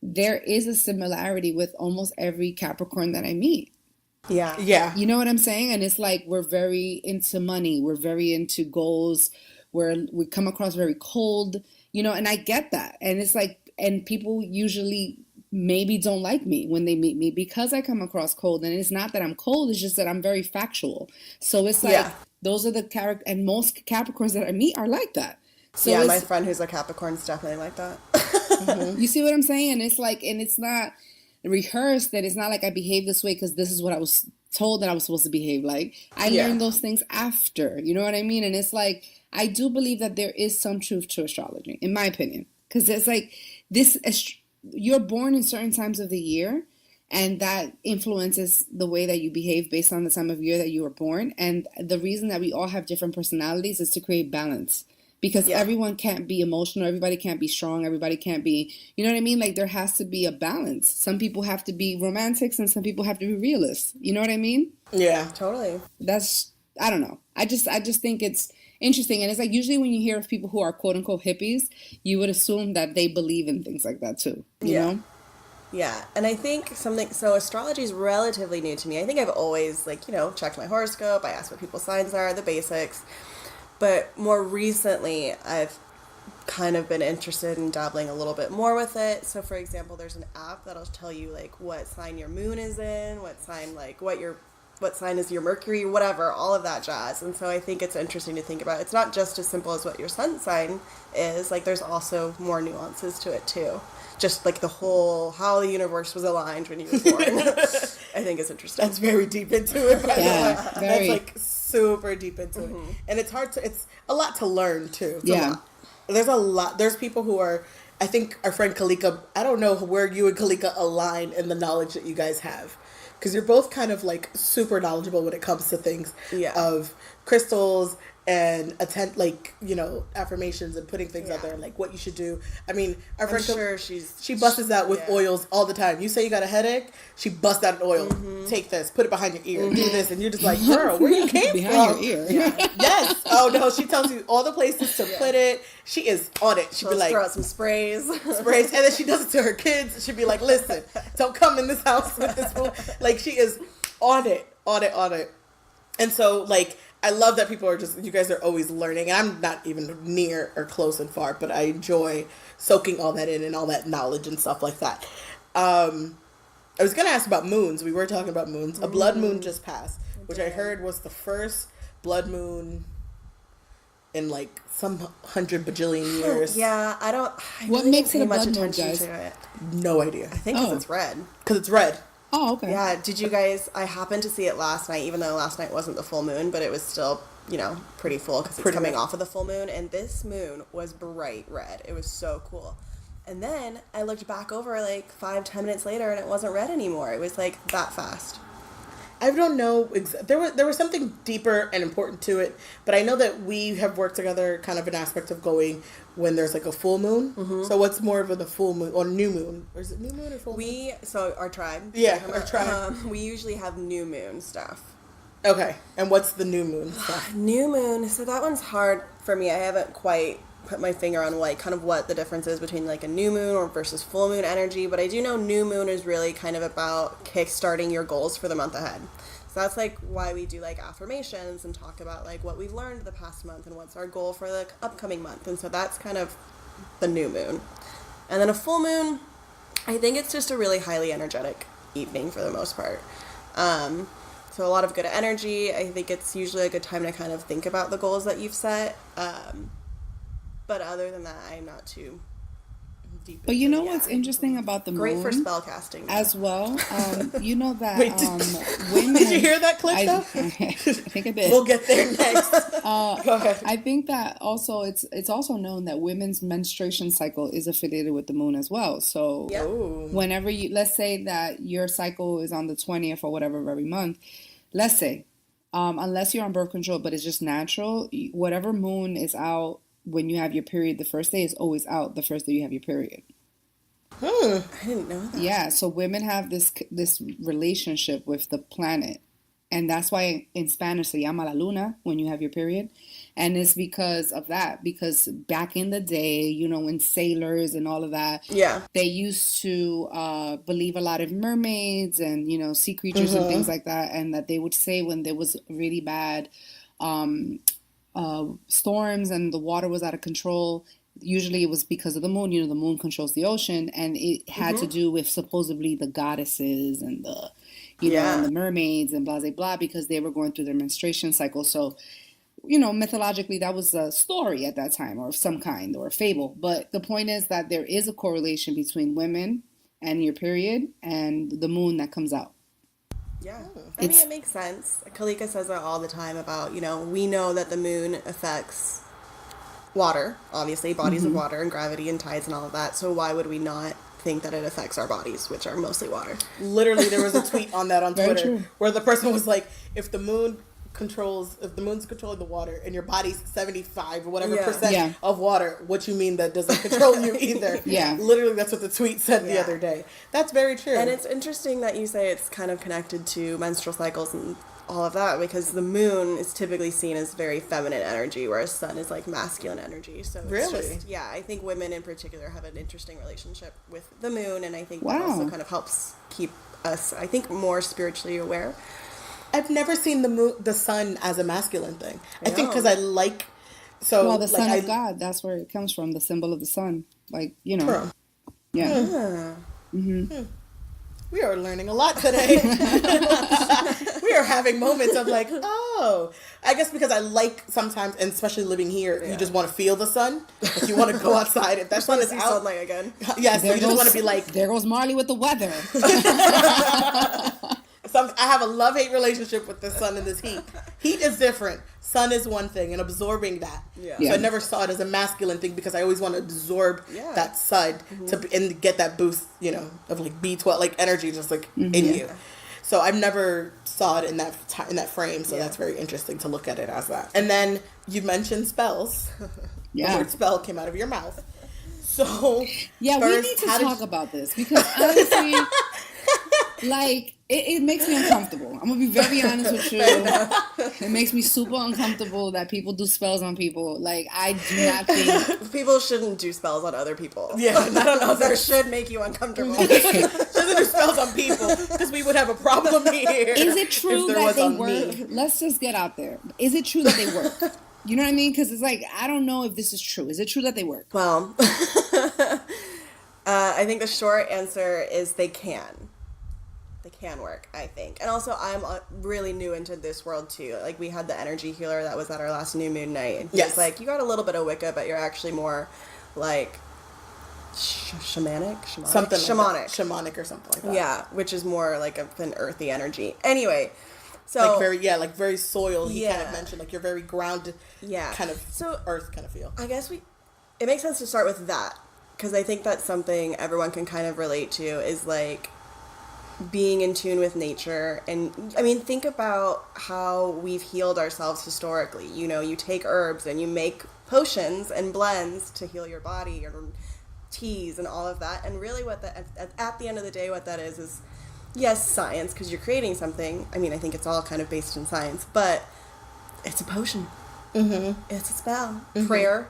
there is a similarity with almost every Capricorn that I meet. Yeah. Yeah. You know what I'm saying? And it's like, we're very into money. We're very into goals. We come across very cold, you know, and I get that. And it's like, and people usually maybe don't like me when they meet me because I come across cold. And it's not that I'm cold. It's just that I'm very factual. So it's like, those are the character, and most Capricorns that I meet are like that. So yeah, my friend who's a Capricorn is definitely like that. You see what I'm saying? And it's like, and it's not rehearsed, that it's not like I behave this way because this is what I was told that I was supposed to behave like. I learned those things after, you know what I mean? And it's like, I do believe that there is some truth to astrology, in my opinion. Because it's like, you're born in certain times of the year, and that influences the way that you behave based on the time of year that you were born. And the reason that we all have different personalities is to create balance. Because everyone can't be emotional, everybody can't be strong, everybody can't be, you know what I mean? Like there has to be a balance. Some people have to be romantics and some people have to be realists. You know what I mean? Yeah. Totally. I don't know. I just think it's interesting. And it's like usually when you hear of people who are quote unquote hippies, you would assume that they believe in things like that too. You know? Yeah, and I think so astrology is relatively new to me. I think I've always checked my horoscope, I asked what people's signs are, the basics. But more recently, I've kind of been interested in dabbling a little bit more with it. So for example, there's an app that'll tell you like what sign your moon is in, what sign what sign is your Mercury, whatever, all of that jazz. And so I think it's interesting to think about. It's not just as simple as what your sun sign is. Like there's also more nuances to it too. Just like the whole how the universe was aligned when you were born. I think is interesting. That's very deep into it, by the way. Very. That's like super deep into it. And it's a lot to learn too. There's a lot. There's people who are, I think our friend Kalika, I don't know where you and Kalika align in the knowledge that you guys have. Because you're both kind of like super knowledgeable when it comes to things of crystals and affirmations and putting things out there, like what you should do. I mean, our friend, she busts out with oils all the time. You say you got a headache, she busts out an oil. Take this, put it behind your ear, do this, and you're just like, girl, where you came behind from? Your ear. Yes. Oh no, she tells you all the places to put it. She is on it. She'd be like, throw out some sprays, and then she does it to her kids. She'd be like, listen, don't come in this house with this fool. Like she is on it. And so like, I love that people are you guys are always learning, and I'm not even near or close and far, but I enjoy soaking all that in and all that knowledge and stuff like that. I was going to ask about moons. We were talking about moons. A blood moon just passed, which I heard was the first blood moon in like some 100 bajillion years. Yeah, I What really makes didn't it a pay much blood moon, attention guys? to it. No idea. I think 'cause it's red. Because it's red. Oh, okay. Yeah, did you guys, I happened to see it last night, even though last night wasn't the full moon, but it was still, pretty full because it's coming off of the full moon, and this moon was bright red. It was so cool. And then I looked back over like 5-10 minutes later, and it wasn't red anymore. It was like that fast. I don't know. There was something deeper and important to it, but I know that we have worked together kind of an aspect of going when there's like a full moon. So what's more of the full moon or new moon? Or is it new moon or full moon? So our tribe. Yeah, our tribe. We usually have new moon stuff. Okay, and what's the new moon stuff? New moon, so that one's hard for me. I haven't quite put my finger on like kind of what the difference is between like a new moon or versus full moon energy, but I do know new moon is really kind of about kickstarting your goals for the month ahead. So that's like why we do like affirmations and talk about like what we've learned the past month and what's our goal for the upcoming month. And so that's kind of the new moon. And then a full moon, I think it's just a really highly energetic evening for the most part. So a lot of good energy. I think it's usually a good time to kind of think about the goals that you've set. But other than that, I'm not too deep. But you know what's interesting about the moon? Great for spell casting. As well. You know that Wait, women... Did you hear that clip though? I think I did. We'll get there next. Go ahead. I think that also it's also known that women's menstruation cycle is affiliated with the moon as well. So whenever let's say that your cycle is on the 20th or whatever of every month, let's say, unless you're on birth control, but it's just natural, whatever moon is out when you have your period, the first day is always out the first day you have your period. I didn't know that. Yeah, so women have this relationship with the planet. And that's why in Spanish se llama la luna when you have your period. And it's because of that. Because back in the day, when sailors and all of that, they used to believe a lot of mermaids and, sea creatures and things like that. And that they would say when there was really bad storms and the water was out of control, usually it was because of the moon. The moon controls the ocean, and it had to do with supposedly the goddesses and the and the mermaids and blah blah blah, because they were going through their menstruation cycle. So mythologically that was a story at that time, or of some kind, or a fable. But the point is that there is a correlation between women and your period and the moon that comes out. Yeah, I mean, it makes sense. Kalika says that all the time about, we know that the moon affects water, obviously, bodies of water and gravity and tides and all of that. So why would we not think that it affects our bodies, which are mostly water? Literally, there was a tweet on that on Twitter where the person was like, if the moon's controlling the water and your body's 75 or whatever percent of water, what you mean that doesn't control you either? Literally, that's what the tweet said the other day. That's very true. And it's interesting that you say it's kind of connected to menstrual cycles and all of that, because the moon is typically seen as very feminine energy, whereas sun is like masculine energy. So it's just, I think women in particular have an interesting relationship with the moon, and I think that also kind of helps keep us, I think, more spiritually aware. I've never seen the sun as a masculine thing. I think because I like So Well, the like, Son of God, that's where it comes from, the symbol of the sun. Like, you know. True. Yeah. We are learning a lot today. We are having moments of like, oh, I guess because I like sometimes, and especially living here, you just want to feel the sun. Like you want to go outside. If that sun is See out, sunlight again. yes, so you just want to be like. There goes Marley with the weather. I have a love-hate relationship with the sun and this heat. Heat is different. Sun is one thing, and absorbing that. Yeah. So I never saw it as a masculine thing because I always want to absorb that sun and get that boost, you know, of like B12, like energy, just like in you. So I've never saw it in that frame. So that's very interesting to look at it as that. And then you mentioned spells. The word spell came out of your mouth. So yeah, first, we need to talk about this because honestly, like it makes me uncomfortable. I'm gonna be very honest with you. It makes me super uncomfortable that people do spells on people. Like I do not think People shouldn't do spells on other people. Yeah, I don't know. That should make you uncomfortable. Doesn't do spells on people because we would have a problem here. Is it true if there that was they on work? me. Let's just get out there. Is it true that they work? You know what I mean? Because it's like, I don't know if this is true. Is it true that they work? Well, I think the short answer is they can. They can work, I think. And also, I'm really new into this world, too. Like, we had the energy healer that was at our last new moon night. And he's like, you got a little bit of Wicca, but you're actually more, like, shamanic? Something shamanic. Like shamanic or something like that. Yeah, which is more like an earthy energy. Anyway, so... Like very soil. He kind of mentioned, like, you're very grounded, kind of earth kind of feel. I guess it makes sense to start with that. Because I think that's something everyone can kind of relate to is, like, being in tune with nature. And I mean, think about how we've healed ourselves historically. You know, you take herbs and you make potions and blends to heal your body, or teas and all of that. And really what at the end of the day, what that is yes, science, because you're creating something. I mean, I think it's all kind of based in science, but it's a potion. It's a spell. Prayer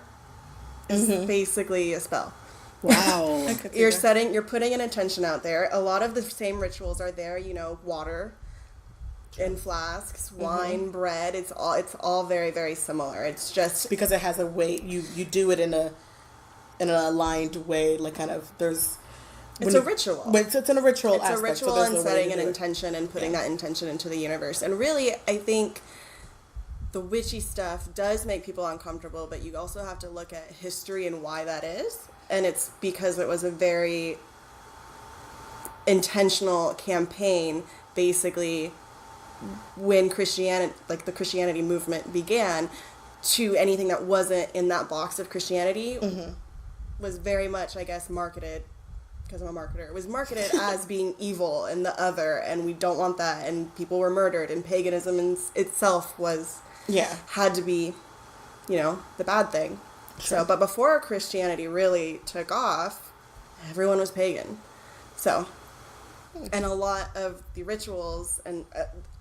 is basically a spell. Wow. You're putting an intention out there. A lot of the same rituals are there, you know, water in flasks, wine, bread. It's all very, very similar. It's just because it has a way you do it in an aligned way, like kind of there's it's a ritual. It's in a ritual aspect. It's a ritual and setting an intention and putting that intention into the universe. And really, I think the witchy stuff does make people uncomfortable, but you also have to look at history and why that is. And it's because it was a very intentional campaign, basically, when Christianity, like the Christianity movement began, to anything that wasn't in that box of Christianity was very much, I guess, marketed, because I'm a marketer, it was marketed as being evil and the other, and we don't want that, and people were murdered, and paganism itself had to be, you know, the bad thing. Sure. So, but before Christianity really took off, everyone was pagan. So, and a lot of the rituals and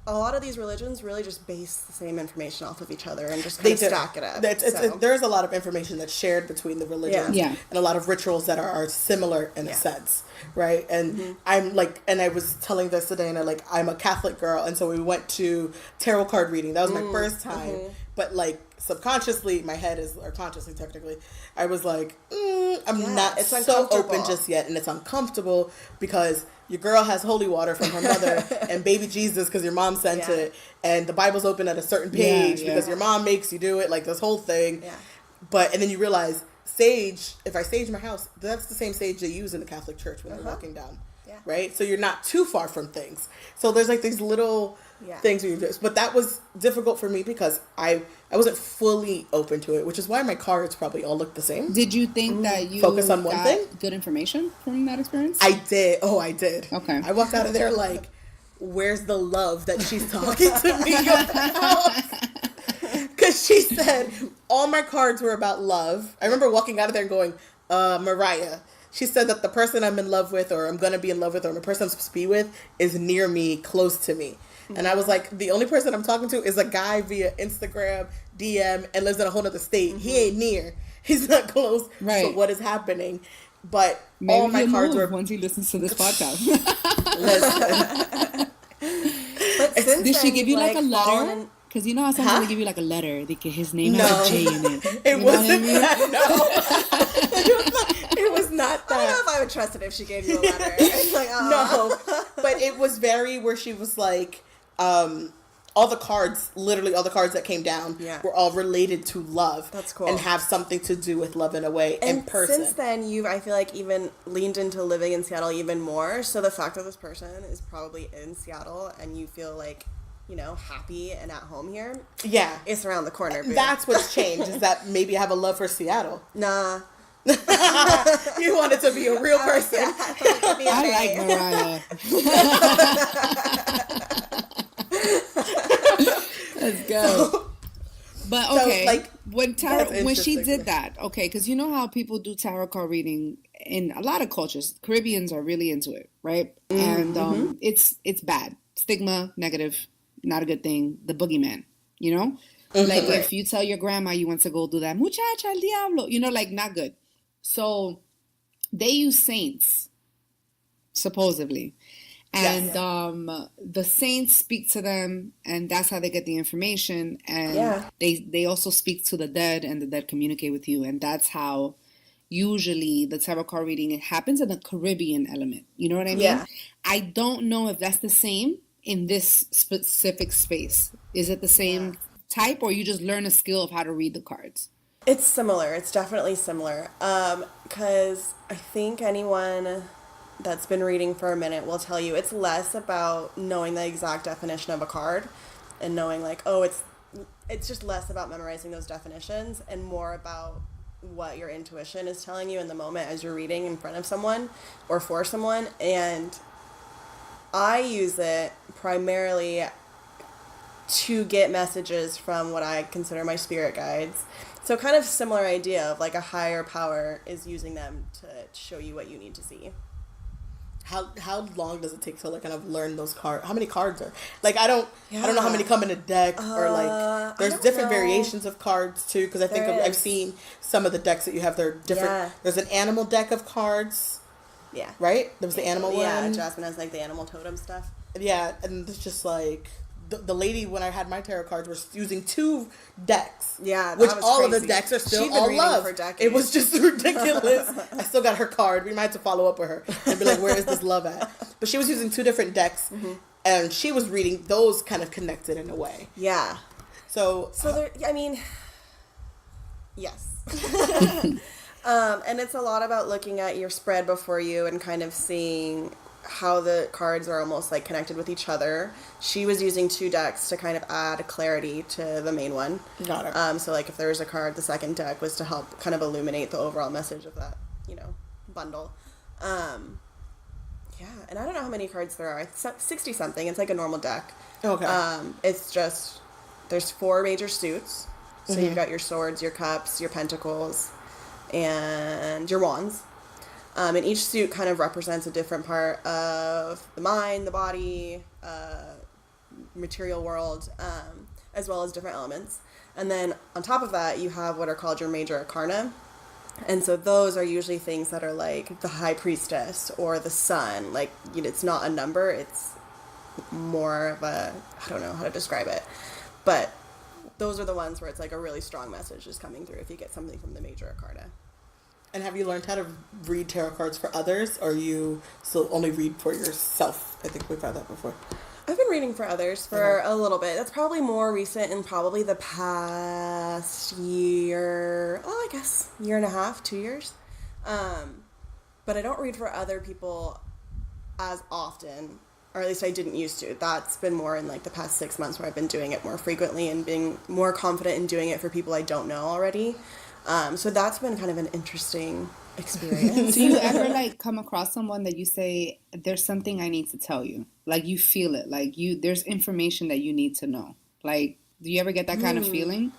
a lot of these religions really just base the same information off of each other and just kind of stack it up. There's a lot of information that's shared between the religions and a lot of rituals that are similar in a sense, right? And I'm like, and I was telling this today, and I'm a Catholic girl, and so we went to tarot card reading. That was my first time, but like subconsciously, my head is, or consciously technically, I was like, I'm not so open just yet, and it's uncomfortable because your girl has holy water from her mother and baby Jesus because your mom sent it, and the Bible's open at a certain page because your mom makes you do it, like this whole thing. And then you realize sage, if I sage my house, that's the same sage they use in the Catholic Church when they're walking down. Right? So you're not too far from things. So there's like these little things we do. But that was difficult for me because I wasn't fully open to it, which is why my cards probably all look the same. Did you think that you focus on one thing? Good information from that experience? I did. Oh, I did. Okay. I walked out of there like, where's the love that she's talking to me about? Because she said all my cards were about love. I remember walking out of there and going, Mariah. She said that the person I'm in love with, or I'm going to be in love with, or the person I'm supposed to be with is near me, close to me. And I was like, the only person I'm talking to is a guy via Instagram, DM, and lives in a whole other state. He ain't near. He's not close. Right. So what is happening? But maybe all my cards were... once he listens to this podcast. But since did she give you like a letter? Because you know how someone's going to give you like a letter, that his name No. has a J in it. It You know wasn't what I mean? that. No. It was not I don't know that. if I would trust it if she gave you a letter. It's like, No. But it was very where she was like, all the cards, literally all the cards that came down were all related to love. That's cool. And have something to do with love in a way in And person. since then, you've, I feel like, even leaned into living in Seattle even more. So the fact that this person is probably in Seattle and you feel like, you know, happy and at home here. Yeah. It's around the corner. Boo. That's what's changed, is that maybe I have a love for Seattle. Nah. You want it to be a real person. I like Mariah. Let's go. But okay, like, when that's when she interesting. did that, okay, because you know how people do tarot card reading in a lot of cultures. Caribbeans are really into it, right? And it's bad, stigma, negative, not a good thing. The boogeyman, you know, like if you tell your grandma you went to go do that, muchacha el diablo, you know, like not good. So they use saints, supposedly. And the saints speak to them, and that's how they get the information. And they also speak to the dead, and the dead communicate with you. And that's how usually the tarot card reading, it happens in the Caribbean element. You know what I mean? Yeah. I don't know if that's the same in this specific space. Is it the same type, or you just learn a skill of how to read the cards? It's similar. It's definitely similar. Because I think anyone that's been reading for a minute will tell you it's less about knowing the exact definition of a card and knowing like, oh, it's just less about memorizing those definitions and more about what your intuition is telling you in the moment as you're reading in front of someone or for someone. And I use it primarily to get messages from what I consider my spirit guides. So kind of similar idea of like a higher power is using them to show you what you need to see. How long does it take to like kind of learn those cards? How many cards are like I don't know how many come in a deck or like there's different variations of cards too, because I think I've seen some of the decks that you have, they're different. Yeah. There's an animal deck of cards. Yeah. Right? There was the animal one. Yeah, Jasmine has like the animal totem stuff. Yeah, and it's just like the lady when I had my tarot cards was using 2 decks. Yeah, that which was all crazy. of the decks are still She'd been all reading love. for decades. It was just ridiculous. I still got her card. We might have to follow up with her and be like, where is this love at? But she was using 2 different decks, and she was reading those kind of connected in a way. Yeah. So there, I mean, yes. And it's a lot about looking at your spread before you and kind of seeing how the cards are almost like connected with each other. She was using 2 decks to kind of add clarity to the main one. Got it. So like if there was a card, the second deck was to help kind of illuminate the overall message of that, you know, bundle. Yeah, and I don't know how many cards there are. It's 60 something. It's like a normal deck. Okay. It's just there's 4 major suits. So you've got your swords, your cups, your pentacles, and your wands. And each suit kind of represents a different part of the mind, the body, material world, as well as different elements. And then on top of that, you have what are called your major arcana. And so those are usually things that are like the high priestess or the sun. Like, you know, it's not a number. It's more of a, I don't know how to describe it. But those are the ones where it's like a really strong message is coming through if you get something from the major arcana. And have you learned how to read tarot cards for others, or you still only read for yourself? I think we've had that before. I've been reading for others for a little bit. That's probably more recent in probably the past year, I guess, year and a half, 2 years. But I don't read for other people as often, or at least I didn't used to. That's been more in like the past 6 months where I've been doing it more frequently and being more confident in doing it for people I don't know already. So that's been kind of an interesting experience. Do you ever like come across someone that you say, there's something I need to tell you? Like you feel it, like there's information that you need to know. Like, do you ever get that kind of feeling?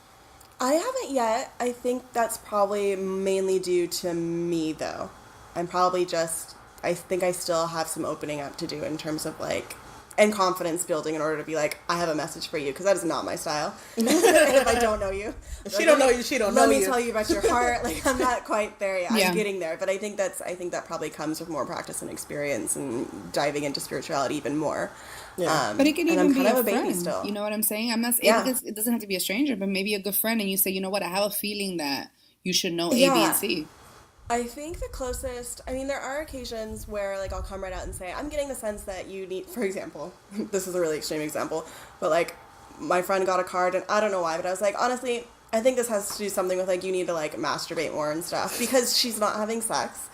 I haven't yet. I think that's probably mainly due to me though. I'm probably I think I still have some opening up to do in terms of like and confidence building in order to be like, I have a message for you, because that is not my style. If I don't know you, she don't know you. She don't know you. Let me tell you about your heart. Like, I'm not quite there yet. Yeah. I'm getting there, but I think that probably comes with more practice and experience and diving into spirituality even more. Yeah. But it can even be kind a of a baby friend. still. You know what I'm saying? I'm not. Yeah. It doesn't have to be a stranger, but maybe a good friend, and you say, you know what? I have a feeling that you should know A, B, Yeah. and C. I think the closest, I mean, there are occasions where, like, I'll come right out and say, I'm getting the sense that you need, for example, this is a really extreme example, but, like, my friend got a card, and I don't know why, but I was like, honestly, I think this has to do something with, like, you need to, like, masturbate more and stuff, because she's not having sex,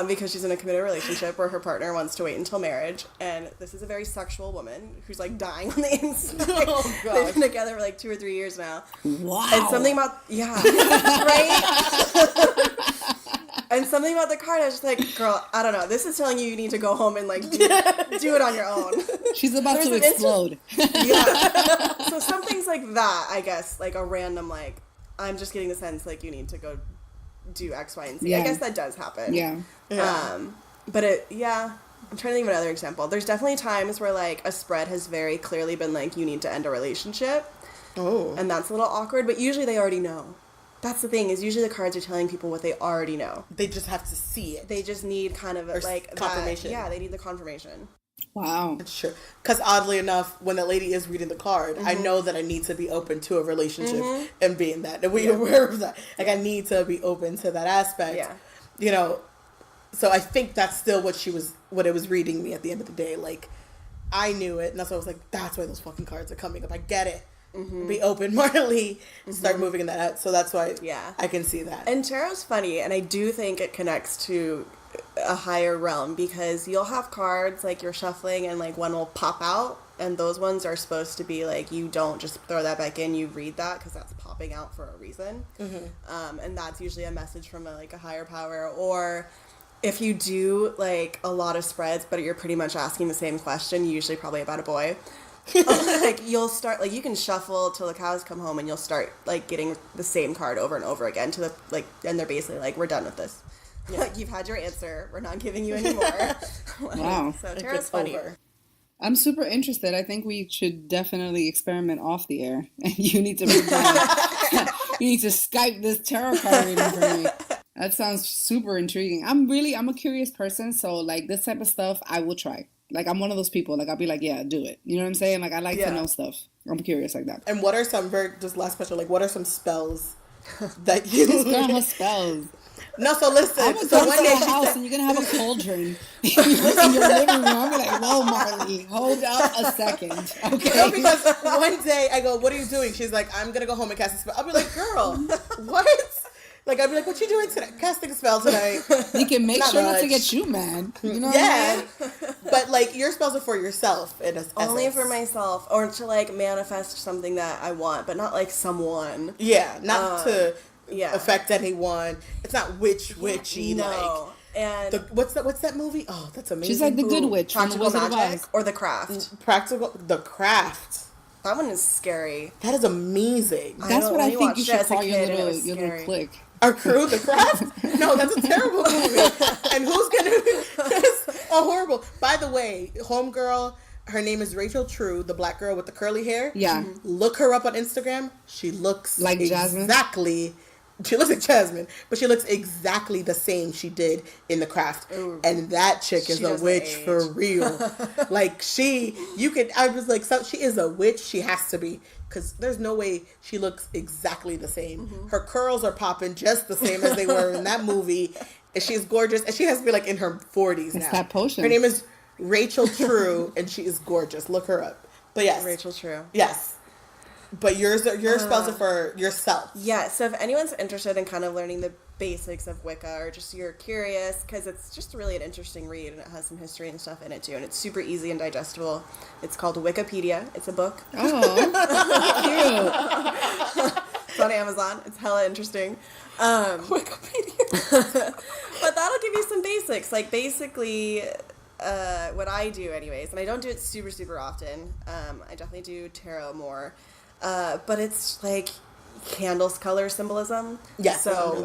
because she's in a committed relationship where her partner wants to wait until marriage, and this is a very sexual woman who's, like, dying on the inside. Oh, God. They've been together for, like, 2 or 3 years now. Wow. And something about, yeah, right? And something about the card, I was just like, girl, I don't know. This is telling you need to go home and, like, do it on your own. She's about There's to an explode. Yeah. So some things like that, I guess, like a random, like, I'm just getting the sense, like, you need to go do X, Y, and Z. Yeah. I guess that does happen. Yeah. But I'm trying to think of another example. There's definitely times where, like, a spread has very clearly been, like, you need to end a relationship. Oh. And that's a little awkward, but usually they already know. That's the thing, is usually the cards are telling people what they already know. They just have to see it. They just need kind of, like, confirmation. Yeah, they need the confirmation. Wow. It's true. Because oddly enough, when the lady is reading the card, I know that I need to be open to a relationship and being that. And we're aware of that. Like, I need to be open to that aspect. Yeah. You know, so I think that's still what it was reading me at the end of the day. Like, I knew it. And that's why I was like, that's why those fucking cards are coming up. I get it. Be open, Marley. Start moving in that out. So that's why I can see that. And tarot's funny, and I do think it connects to a higher realm, because you'll have cards, like, you're shuffling and, like, one will pop out, and those ones are supposed to be, like, you don't just throw that back in, you read that, because that's popping out for a reason. And that's usually a message from, a higher power. Or if you do, like, a lot of spreads, but you're pretty much asking the same question, usually probably about a boy. Like, you'll start, like, you can shuffle till the cows come home, and you'll start, like, getting the same card over and over again and they're basically like, we're done with this. Yeah. Like, you've had your answer, we're not giving you any more. Wow. So tarot's funny. I'm super interested. I think we should definitely experiment off the air. And you need to read down. You need to Skype this tarot card reading for me. That sounds super intriguing. I'm a curious person, so, like, this type of stuff I will try. Like, I'm one of those people. Like, I'll be like, yeah, do it. You know what I'm saying? Like, I like to know stuff. I'm curious like that. And what are some, just last question, like, what are some spells that you... This girl has spells. No, so listen. I'm going to so go one to day your she house said, and you're going to have a cauldron in your living room. I'm like, whoa, Marley, hold up a second. Okay. no, because one day I go, what are you doing? She's like, I'm going to go home and cast a spell. I'll be like, girl, what? Like, I'd be like, what you doing tonight? Casting a spell tonight. You can make Not sure not much. to get you mad. You know what I mean? But, like, your spells are for yourself. Only for myself, or to, like, manifest something that I want, but not, like, someone. Yeah, not to yeah. affect anyone. It's not witchy. No. Like, And what's that movie? Oh, that's amazing. She's like the good witch from the Practical Wizard of Magic Oz. or The Craft. The Craft. That one is scary. That is amazing. That's what when I you watched think you it should as a call your kid, it little was scary. clique. Our crew, The Craft? No, that's a terrible movie. And who's gonna... horrible. By the way, homegirl, her name is Rachel True, the black girl with the curly hair. Yeah. Look her up on Instagram. She looks like Jasmine. Exactly. She looks like Jasmine, but she looks exactly the same she did in The Craft. Ooh. And that chick is She a doesn't witch age. for real. Like, I was like, so she is a witch. She has to be. Because there's no way she looks exactly the same. Her curls are popping just the same as they were in that movie. And she's gorgeous. And she has to be, like, in her 40s now. It's that potion. Her name is Rachel True, and she is gorgeous. Look her up. But yes. Rachel True. Yes. But your spells are for yourself. Yeah, so if anyone's interested in kind of learning the basics of Wicca, or just you're curious, because it's just really an interesting read, and it has some history and stuff in it too, and it's super easy and digestible. It's called Wikipedia. It's a book. Oh, cute. It's on Amazon. It's hella interesting. Wikipedia. But that'll give you some basics. Like, basically, what I do anyways, and I don't do it super, super often. I definitely do tarot more. But it's like candles color symbolism. Yes, I remember So,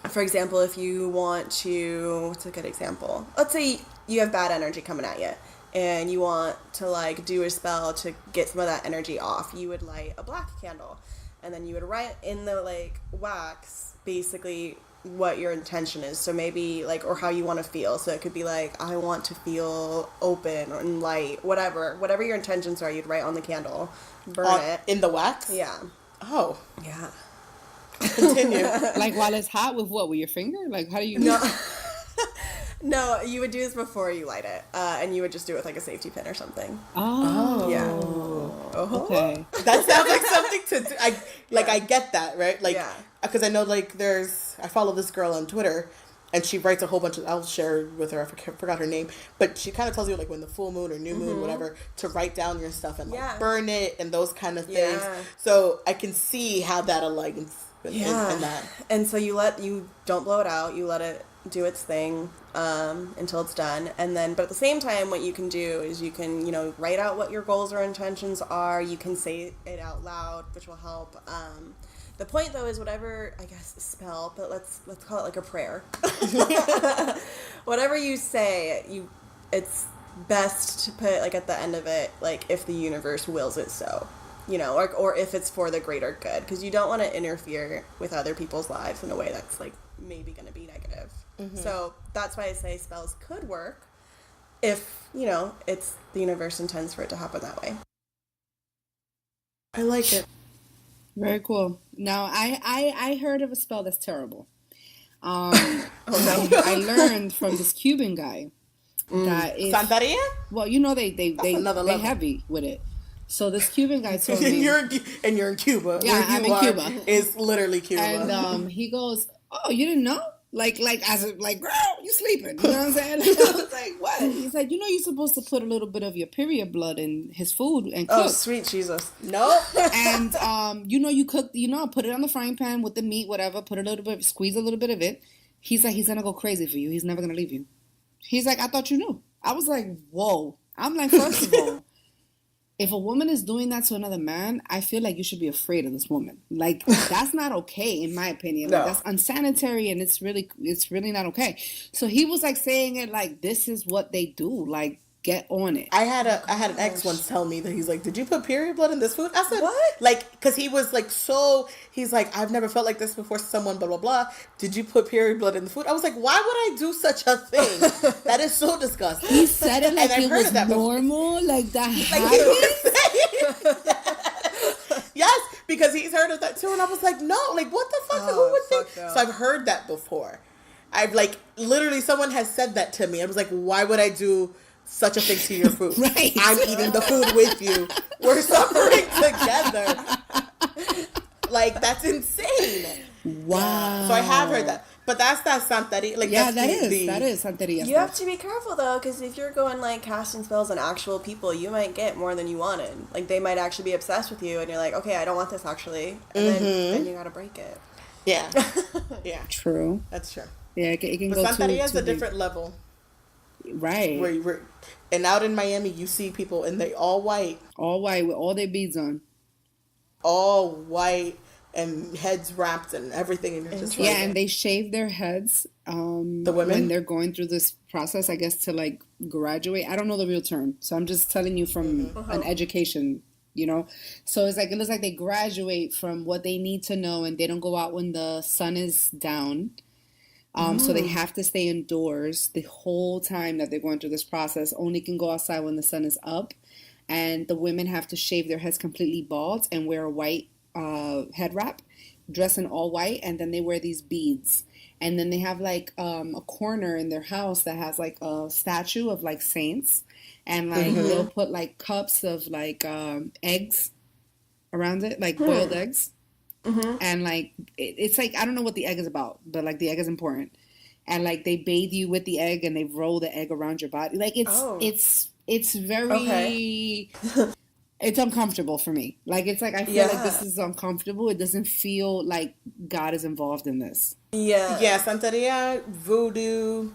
that. for example, if you want to, what's a good example? Let's say you have bad energy coming at you. and you want to like do a spell to get some of that energy off, you would light a black candle, and then you would write in the like wax basically what your intention is. So maybe like, or how you want to feel. So it could be like, I want to feel open and light, whatever your intentions are, you'd write on the candle, burn it in the wax. Yeah. Oh Yeah. Continue. Like while it's hot with what? With your finger? Like how do you? No. No, you would do this before you light it, and you would just do it with like a safety pin or something. Oh. Yeah. Okay. That sounds like something to do. I get that, right? Like, because I know like I follow this girl on Twitter, and she writes a whole bunch of, I'll share with her, I forgot her name, but she kind of tells you like when the full moon or new moon, whatever, to write down your stuff and like burn it and those kind of things. Yeah. So I can see how that aligns in that. And so you don't blow it out, you let it do its thing until it's done, and then but at the same time what you can do is you can write out what your goals or intentions are. You can say it out loud, which will help. The point though is whatever, I guess, spell, but let's call it like a prayer. Whatever you say, it's best to put like at the end of it, like if the universe wills it so, or if it's for the greater good, because you don't want to interfere with other people's lives in a way that's like maybe going to be negative. So that's why I say spells could work if it's the universe intends for it to happen that way. I like it. Very cool. Now I heard of a spell that's terrible. I learned from this Cuban guy that is Santeria? Well, they heavy with it. So this Cuban guy told me, and you're in Cuba. Yeah, I'm in Cuba. Is literally Cuba. And he goes, "Oh, you didn't know? Like as a, like, girl, you sleeping?" You know what I'm saying? I was like, "What?" He's like, "You're supposed to put a little bit of your period blood in his food and cook." Oh, sweet Jesus! No. And you cook, put it on the frying pan with the meat, whatever. Put a little bit, squeeze a little bit of it. He's like, he's gonna go crazy for you. He's never gonna leave you. He's like, I thought you knew. I was like, whoa. I'm like, first of all, if a woman is doing that to another man, I feel like you should be afraid of this woman. Like, that's not okay, in my opinion. Like, that's unsanitary, and it's really not okay. So he was like saying it like, this is what they do. Like, get on it. I had an ex once tell me that he's like, did you put period blood in this food? I said, what? Like, because he was like, he's like, I've never felt like this before. Someone, blah, blah, blah. Did you put period blood in the food? I was like, why would I do such a thing? That is so disgusting. He said it like and it was normal, like that happens. Yes, because he's heard of that too. And I was like, no, like, what the fuck? Who would think? No. So I've heard that before. I've like, literally someone has said that to me. I was like, why would I do such a thing to your food? Right. I'm eating the food with you. We're suffering together. Like, that's insane. Wow. So I have heard that. But that's that Santeria. Like, yeah, that's that is Santeria. You have to be careful though, because if you're going like casting spells on actual people, you might get more than you wanted. Like, they might actually be obsessed with you, and you're like, okay, I don't want this actually, and then you gotta break it. Yeah. Yeah. True. That's true. Yeah, it can but go Santeria is too a different level. Right. And out in Miami, you see people, and they all white. All white with all their beads on. All white and heads wrapped and everything. And you're just and they shave their heads. The women? when they're going through this process, I guess, to like graduate. I don't know the real term, so I'm just telling you from an education. So it's like, it looks like they graduate from what they need to know, and they don't go out when the sun is down. So they have to stay indoors the whole time that they're going through this process. Only can go outside when the sun is up. And the women have to shave their heads completely bald and wear a white head wrap, dress in all white, and then they wear these beads. And then they have like a corner in their house that has like a statue of like saints. And like they'll put like cups of like eggs around it, like boiled eggs. And like it's like, I don't know what the egg is about, but like the egg is important. And like they bathe you with the egg, and they roll the egg around your body. Like it's very it's uncomfortable for me. Like, it's like I feel like this is uncomfortable. It doesn't feel like God is involved in this. Yeah. Yeah, Santeria, voodoo,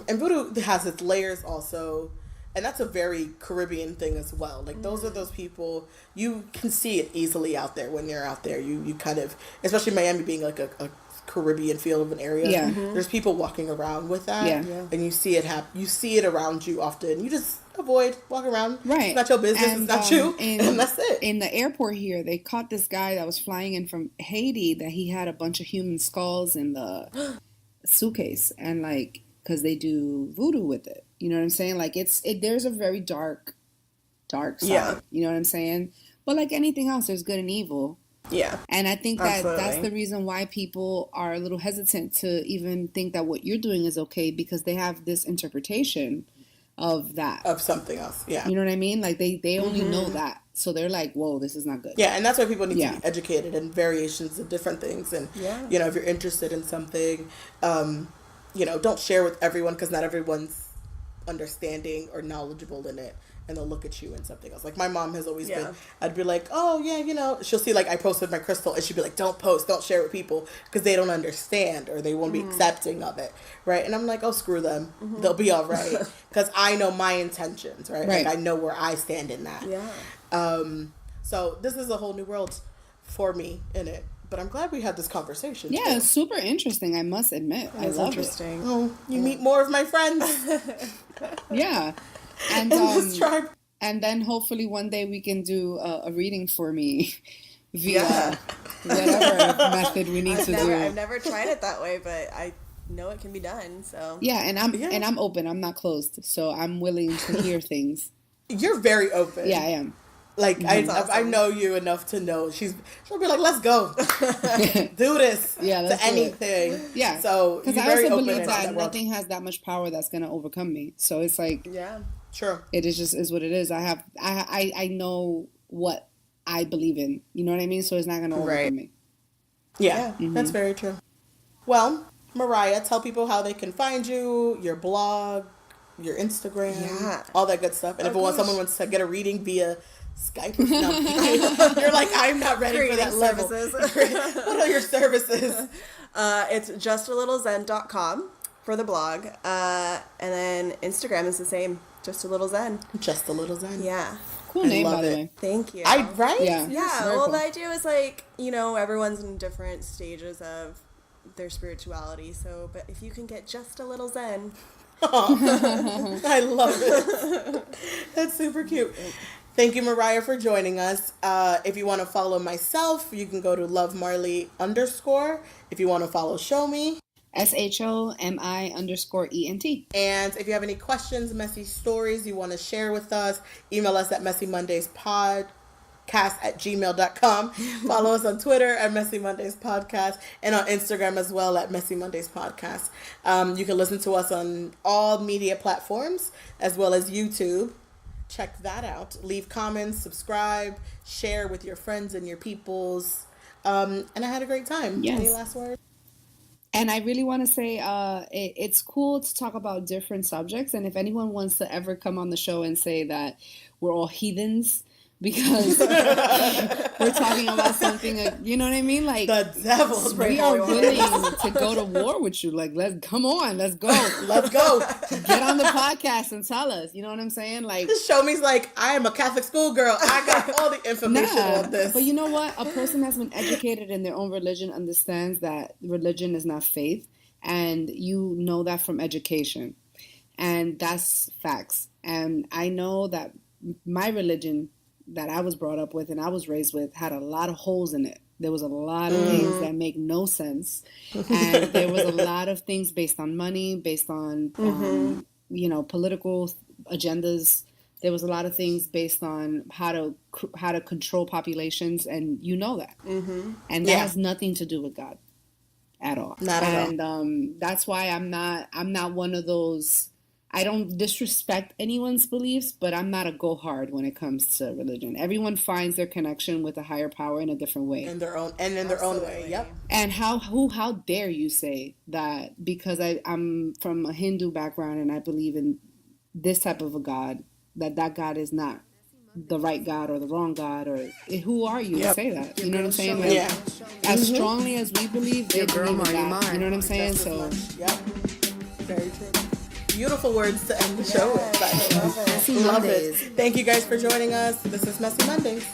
and voodoo has its layers also. And that's a very Caribbean thing as well. Like, those are those people, you can see it easily out there when you're out there. You kind of, especially Miami being like a Caribbean feel of an area. Yeah. There's people walking around with that. Yeah. And you see it you see it around you often. You just avoid walking around. Right. It's not your business. And, it's not you. And that's it. In the airport here, they caught this guy that was flying in from Haiti that he had a bunch of human skulls in the suitcase, and like, because they do voodoo with it. You know what I'm saying? Like, there's a very dark side. Yeah. You know what I'm saying? But like anything else, there's good and evil. Yeah. And I think that Absolutely. that's the reason why people are a little hesitant to even think that what you're doing is okay, because they have this interpretation of that. Of something else. Yeah. You know what I mean? Like they only know that. So they're like, whoa, this is not good. Yeah, and that's why people need to be educated in variations of different things. And, you know, if you're interested in something, you know, don't share with everyone, because not everyone's understanding or knowledgeable in it. And they'll look at you and something else. Like, my mom has always been, I'd be like, oh, yeah, you know, she'll see, like, I posted my crystal, and she'd be like, don't post, don't share with people, because they don't understand, or they won't be accepting of it, right? And I'm like, oh, screw them. They'll be all right, because I know my intentions, right? Like, I know where I stand in that. Yeah. So this is a whole new world for me in it. But I'm glad we had this conversation. Yeah, too. it's super interesting, I must admit. I love interesting. it. Oh, you meet more of my friends Yeah. And in this tribe. and then hopefully one day we can do a reading for me via whatever method we need to do. I've never tried it that way, but I know it can be done. So Yeah, and I'm open. I'm not closed, so I'm willing to hear things. You're very open. Yeah, I am. Like, I know you enough to know she'll be like, let's go. Do this. Yeah, let's to do it. anything. Yeah. So because you're I very also open believe in that world. nothing has that much power that's going to overcome me. So it's like, yeah. Sure. it is just is what it is. I know what I believe in. You know what I mean? So it's not going to overcome me. Yeah, that's very true. Well, Mariah, tell people how they can find you, your blog, your Instagram, all that good stuff. And if someone wants to get a reading via Skype or something, you're like, I'm not ready for that level. What are your services? It's justtalittle.zen.com for the blog. And then Instagram is the same, Just a Little Zen. Just a Little Zen. Yeah. Cool name, love by the it. way. Thank you. Right? Yeah. Yeah, Very well, cool. the idea is like, you know, everyone's in different stages of their spirituality. So, but if you can get just a little Zen. I love it. That's super cute. Thank you, Mariah, for joining us. If you want to follow myself, you can go to lovemarley_. If you want to follow Show Me, SHOMI_ENT. and if you have any questions, messy stories you want to share with us, email us at messymondayspodcast@gmail.com. Follow us on Twitter at Messy Mondays Podcast, and on Instagram as well at Messy Mondays Podcast. You can listen to us on all media platforms as well as YouTube. Check that out. Leave comments, subscribe, share with your friends and your peoples. And I had a great time. Yes. Any last words? And I really want to say it's cool to talk about different subjects. And if anyone wants to ever come on the show and say that we're all heathens because we're talking about something, you know what I mean? Like, The devil's we are willing to go to war with you. Like, let's go. Let's go. Get on the podcast and tell us. You know what I'm saying? Like, Show Me's like, I am a Catholic schoolgirl. I got all the information on this. But you know what? A person that's been educated in their own religion understands that religion is not faith. And you know that from education. And that's facts. And I know that my religion that I was brought up with and I was raised with had a lot of holes in it. There was a lot of things that make no sense. And there was a lot of things based on money, based on, you know, political agendas. There was a lot of things based on how to control populations. And you know that. And that has nothing to do with God at all. Not at all. And that's why I'm not one of those. I don't disrespect anyone's beliefs, but I'm not a go hard when it comes to religion. Everyone finds their connection with a higher power in a different way. In their own way. Yep. And how dare you say that because I'm from a Hindu background and I believe in this type of a God, that God is not the right God or the wrong God, or who are you to say that? You know what I'm saying? Like, as strongly as we believe, they believe in that. You know what I'm saying? So, yep. Very true. Beautiful words to end the show with. Messy Love Mondays. it. Thank you guys for joining us. This is Messy Mondays.